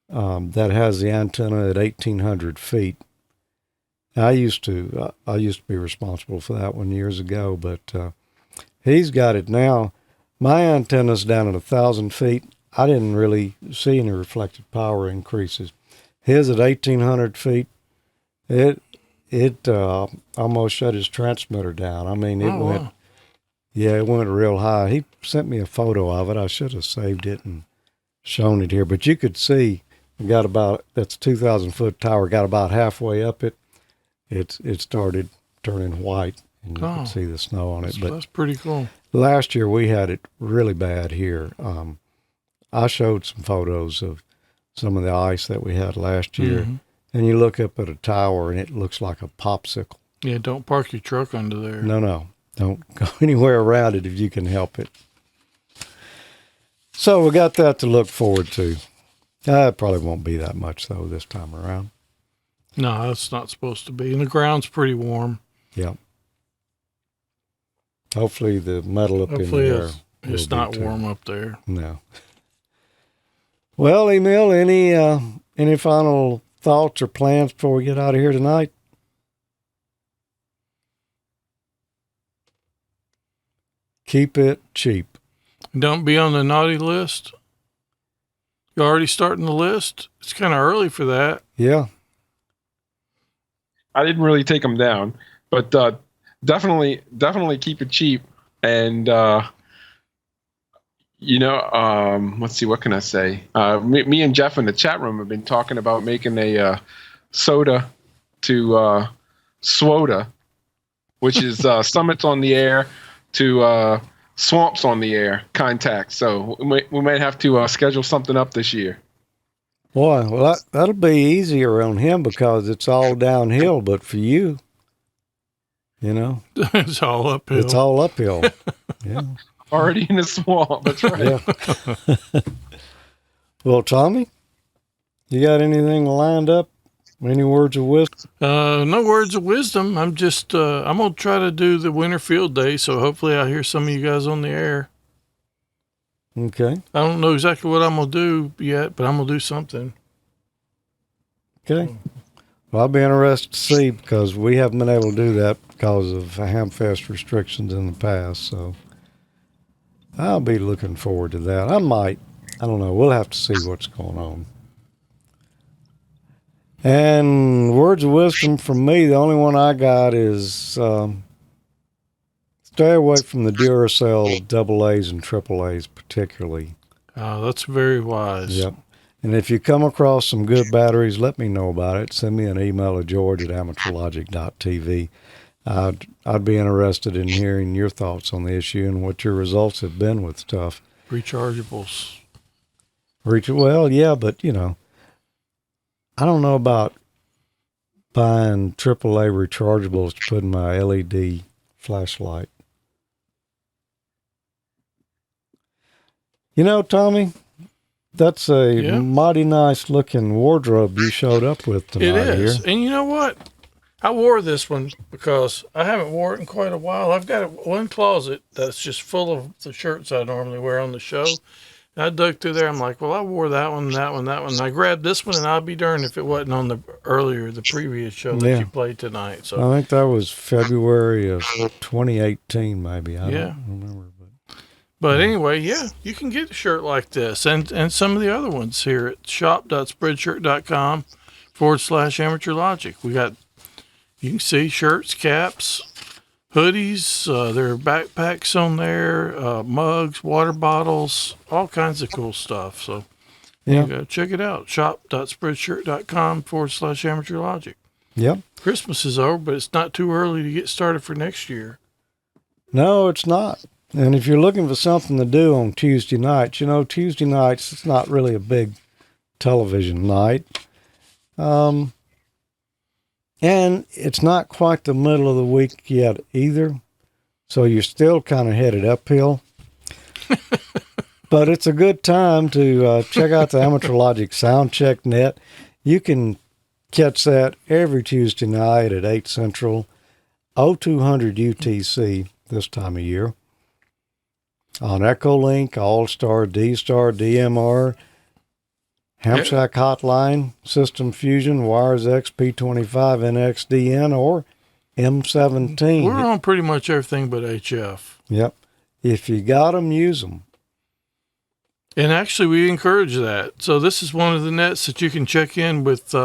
that has the antenna at 1,800 feet. I used to be responsible for that one years ago, but he's got it now. My antenna's down at 1,000 feet. I didn't really see any reflected power increases. His at 1,800 feet, it almost shut his transmitter down. I mean, it went, it went real high. He sent me a photo of it. I should have saved it and shown it here, but you could see that's a 2,000 foot tower, got about halfway up it. It started turning white and you could see the snow on it. But that's pretty cool. Last year we had it really bad here. I showed some photos of some of the ice that we had last year, and you look up at a tower and it looks like a popsicle. Yeah, don't park your truck under there. No, don't go anywhere around it if you can help it. So we got that to look forward to. It probably won't be that much though this time around. No, it's not supposed to be, and the ground's pretty warm. Yeah. Hopefully the metal up in the air. It's not warm up there. No. Well, Emile, any final thoughts or plans before we get out of here tonight? Keep it cheap. Don't be on the naughty list. You already starting the list? It's kind of early for that. Yeah. I didn't really take them down, but definitely keep it cheap. And let's see, what can I say? Me and Jeff in the chat room have been talking about making a soda to SWOTA, which is summits on the air to swamps on the air contact. So we might have to schedule something up this year. Boy, well, that'll be easier on him because it's all downhill. But for you, it's all uphill. It's all uphill. Yeah. Already in the swamp. That's right. Yeah. Well, Tommy, you got anything lined up? Any words of wisdom? No words of wisdom. I'm just, I'm going to try to do the winter field day. So hopefully I hear some of you guys on the air. Okay. I don't know exactly what I'm going to do yet, but I'm going to do something. Okay. Well, I'll be interested to see because we haven't been able to do that because of Hamfest restrictions in the past. So I'll be looking forward to that. I don't know. We'll have to see what's going on. And words of wisdom from me, the only one I got is stay away from the Duracell AA's and AAA's particularly. Oh, that's very wise. Yep. And if you come across some good batteries, let me know about it. Send me an email at George@AmateurLogic.TV. I'd be interested in hearing your thoughts on the issue and what your results have been with stuff. Rechargeables. Well, yeah, but, I don't know about buying AAA rechargeables to put in my LED flashlight. Tommy, that's a mighty nice looking wardrobe you showed up with tonight. It is. Here. And you know what? I wore this one because I haven't worn it in quite a while. I've got one closet that's just full of the shirts I normally wear on the show. And I dug through there. I'm like, well, I wore that one. And I grabbed this one, and I'll be darned if it wasn't on the previous show that you played tonight. So I think that was February of 2018, maybe. I don't remember. But anyway, you can get a shirt like this and some of the other ones here at shop.spreadshirt.com/AmateurLogic. You can see shirts, caps, hoodies, there are backpacks on there, mugs, water bottles, all kinds of cool stuff. So check it out. Shop.spreadshirt.com/AmateurLogic. Yep. Christmas is over, but it's not too early to get started for next year. No, it's not. And if you're looking for something to do on Tuesday nights, Tuesday nights, it's not really a big television night. And it's not quite the middle of the week yet either. So you're still kind of headed uphill. But it's a good time to check out the AmateurLogic Soundcheck Net. You can catch that every Tuesday night at 8 Central, 0200 UTC this time of year. On Echolink, All-Star, D-Star, DMR, Hamshack Hotline, System Fusion, Wires XP25, NXDN, or M17. We're on pretty much everything but HF. Yep. If you got them, use them. And actually, we encourage that. So this is one of the nets that you can check in with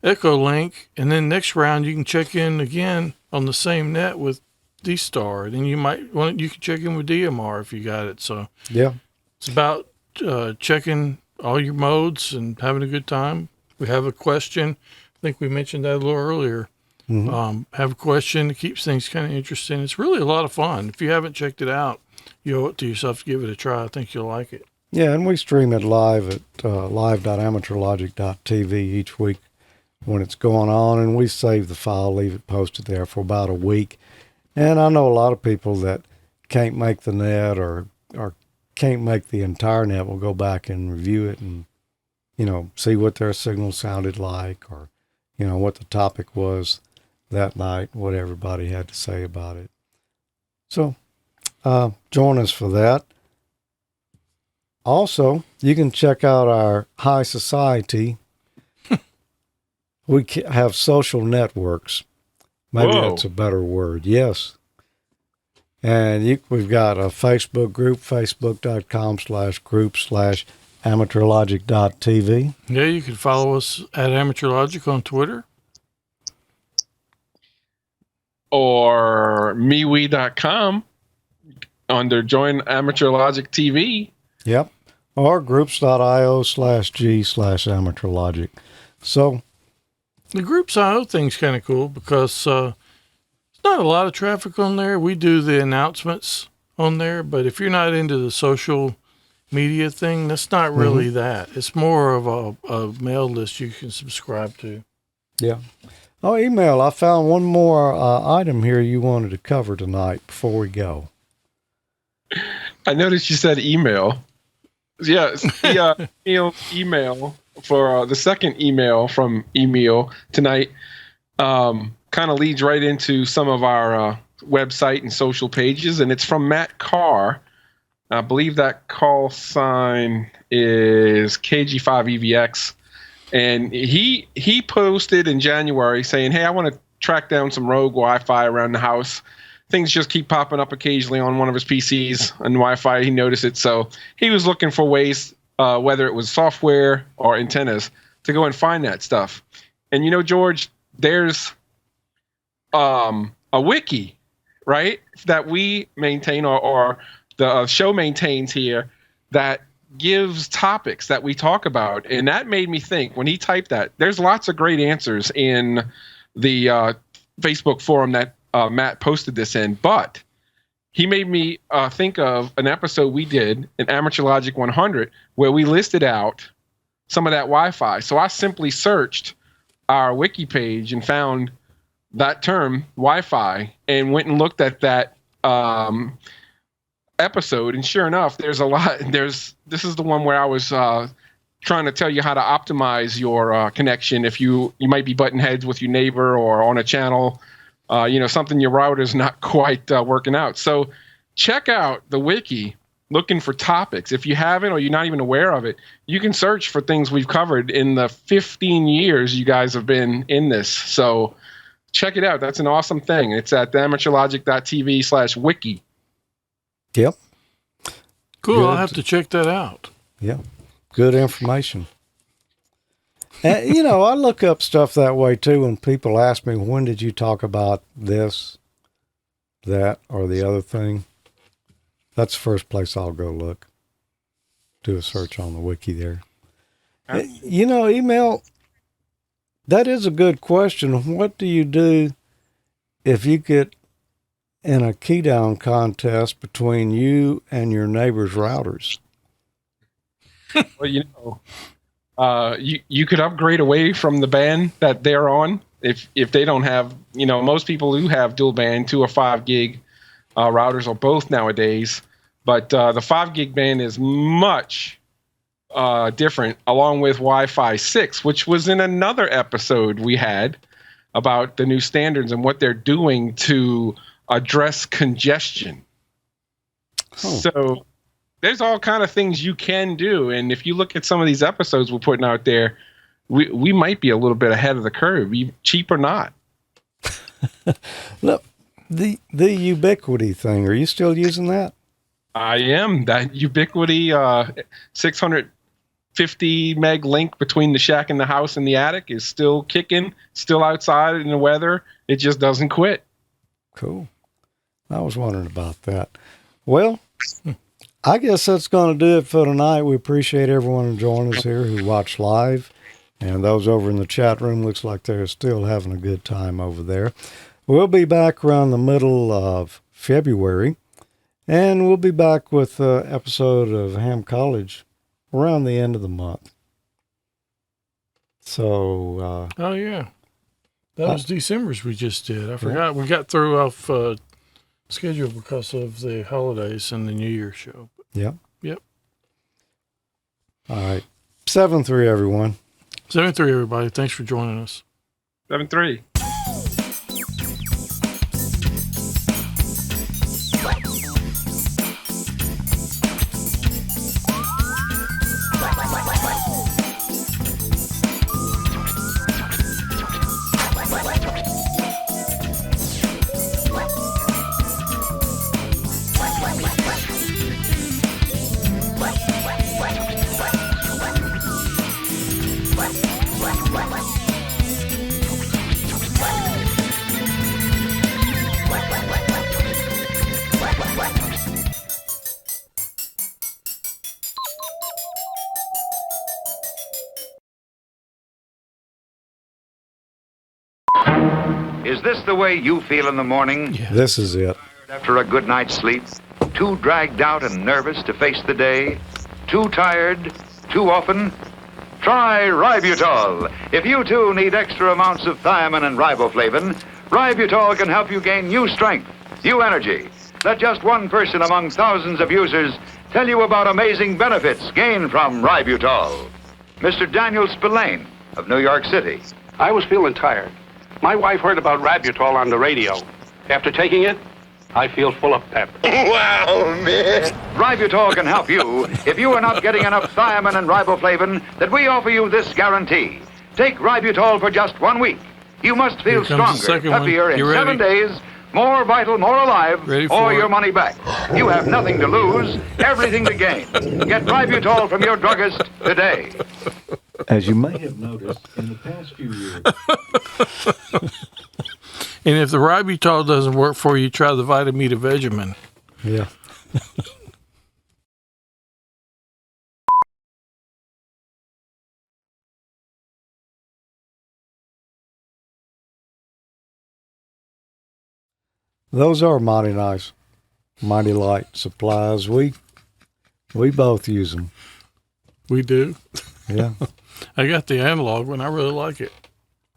Echolink, and then next round you can check in again on the same net with D-Star. Then you can check in with DMR if you got it. So it's about checking all your modes and having a good time. We have a question. I think we mentioned that a little earlier. Mm-hmm. Have a question. It keeps things kind of interesting. It's really a lot of fun. If you haven't checked it out, you owe it to yourself to give it a try. I think you'll like it. Yeah, and we stream it live at live.AmateurLogic.TV each week when it's going on, and we save the file, leave it posted there for about a week. And I know a lot of people that can't make the net or can't make the entire net will go back and review it and, see what their signal sounded like or, what the topic was that night, what everybody had to say about it. So join us for that. Also, you can check out our high society. We have social networks. Maybe Whoa. that's a better word. Yes. And we've got a Facebook group, facebook.com/group/AmateurLogic.TV. Yeah, you can follow us at AmateurLogic on Twitter. Or MeWe.com under Join AmateurLogic.TV. Yep. Or groups.io/G/AmateurLogic. So the Groups.io thing's kind of cool because there's not a lot of traffic on there. We do the announcements on there, but if you're not into the social media thing, that's not really that. It's more of a mail list you can subscribe to. Yeah. Oh, email. I found one more item here you wanted to cover tonight before we go. I noticed you said email. Yeah, the email for the second email from Emile tonight kind of leads right into some of our website and social pages, and it's from Matt Carr. I believe that call sign is KG5EVX. And he posted in January saying, hey, I want to track down some rogue Wi-Fi around the house. Things just keep popping up occasionally on one of his PCs and Wi-Fi. He noticed it. So he was looking for ways, whether it was software or antennas, to go and find that stuff. And, you know, George, there's a wiki, right, that we maintain or the show maintains here that gives topics that we talk about. And that made me think, when he typed that, there's lots of great answers in the Facebook forum that Matt posted this in, but he made me think of an episode we did in Amateur Logic 100 where we listed out some of that Wi-Fi. So I simply searched our wiki page and found that term Wi-Fi and went and looked at that episode, and sure enough, there's a lot. This is the one where I was trying to tell you how to optimize your connection if you might be butting heads with your neighbor or on a channel, something your router's not quite working out. So check out the wiki looking for topics. If you haven't or you're not even aware of it, you can search for things we've covered in the 15 years you guys have been in this. So check it out. That's an awesome thing. It's at AmateurLogic.TV/wiki. Yep. Cool. Good. I'll have to check that out. Yeah. Good information. And, I look up stuff that way too when people ask me, when did you talk about this, that, or the other thing? That's the first place I'll go look. Do a search on the wiki there. Emile, that is a good question. What do you do if you get in a key down contest between you and your neighbor's routers? Well, you could upgrade away from the band that they're on if they don't have, most people who have dual band 2 or 5 gig routers or both nowadays, but the 5 gig band is much different, along with Wi-Fi 6, which was in another episode we had about the new standards and what they're doing to address congestion. So there's all kind of things you can do. And if you look at some of these episodes we're putting out there, we might be a little bit ahead of the curve, cheap or not. Look, the Ubiquity thing, are you still using that? I am. That Ubiquity 650 meg link between the shack and the house and the attic is still kicking, still outside in the weather. It just doesn't quit. Cool. I was wondering about that. Well, I guess that's going to do it for tonight. We appreciate everyone joining us here who watched live. And those over in the chat room, looks like they're still having a good time over there. We'll be back around the middle of February. And we'll be back with an episode of Ham College around the end of the month. So... oh, yeah. That was December's we just did. I forgot. We got through off schedule because of the holidays and the New Year's show. Yep. Yep. All right. 7-3, everyone. 7-3, everybody. Thanks for joining us. 7-3. Is this the way you feel in the morning? Yeah. This is it. After a good night's sleep? Too dragged out and nervous to face the day? Too tired? Too often? Try Ributol. If you too need extra amounts of thiamine and riboflavin, Ributol can help you gain new strength, new energy. Let just one person among thousands of users tell you about amazing benefits gained from Ributol. Mr. Daniel Spillane of New York City. I was feeling tired. My wife heard about Ributol on the radio. After taking it, I feel full of pep. Wow, man. Ributol can help you if you are not getting enough thiamine and riboflavin that we offer you this guarantee. Take Ributol for just 1 week. You must feel stronger, happier in 7 days, more vital, more alive, or your money back. You have nothing to lose, everything to gain. Get Ributol from your druggist today. As you may have noticed, in the past few years... And if the Ributol doesn't work for you, try the Vitamita Vegemin. Yeah. Those are mighty nice, mighty light supplies. We both use them. We do. Yeah. I got the analog one. I really like it.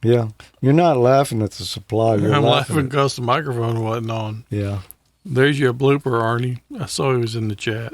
Yeah. You're not laughing at the supply. You're I'm laughing laughing because the microphone wasn't on. Yeah. There's your blooper, Arnie. I saw he was in the chat.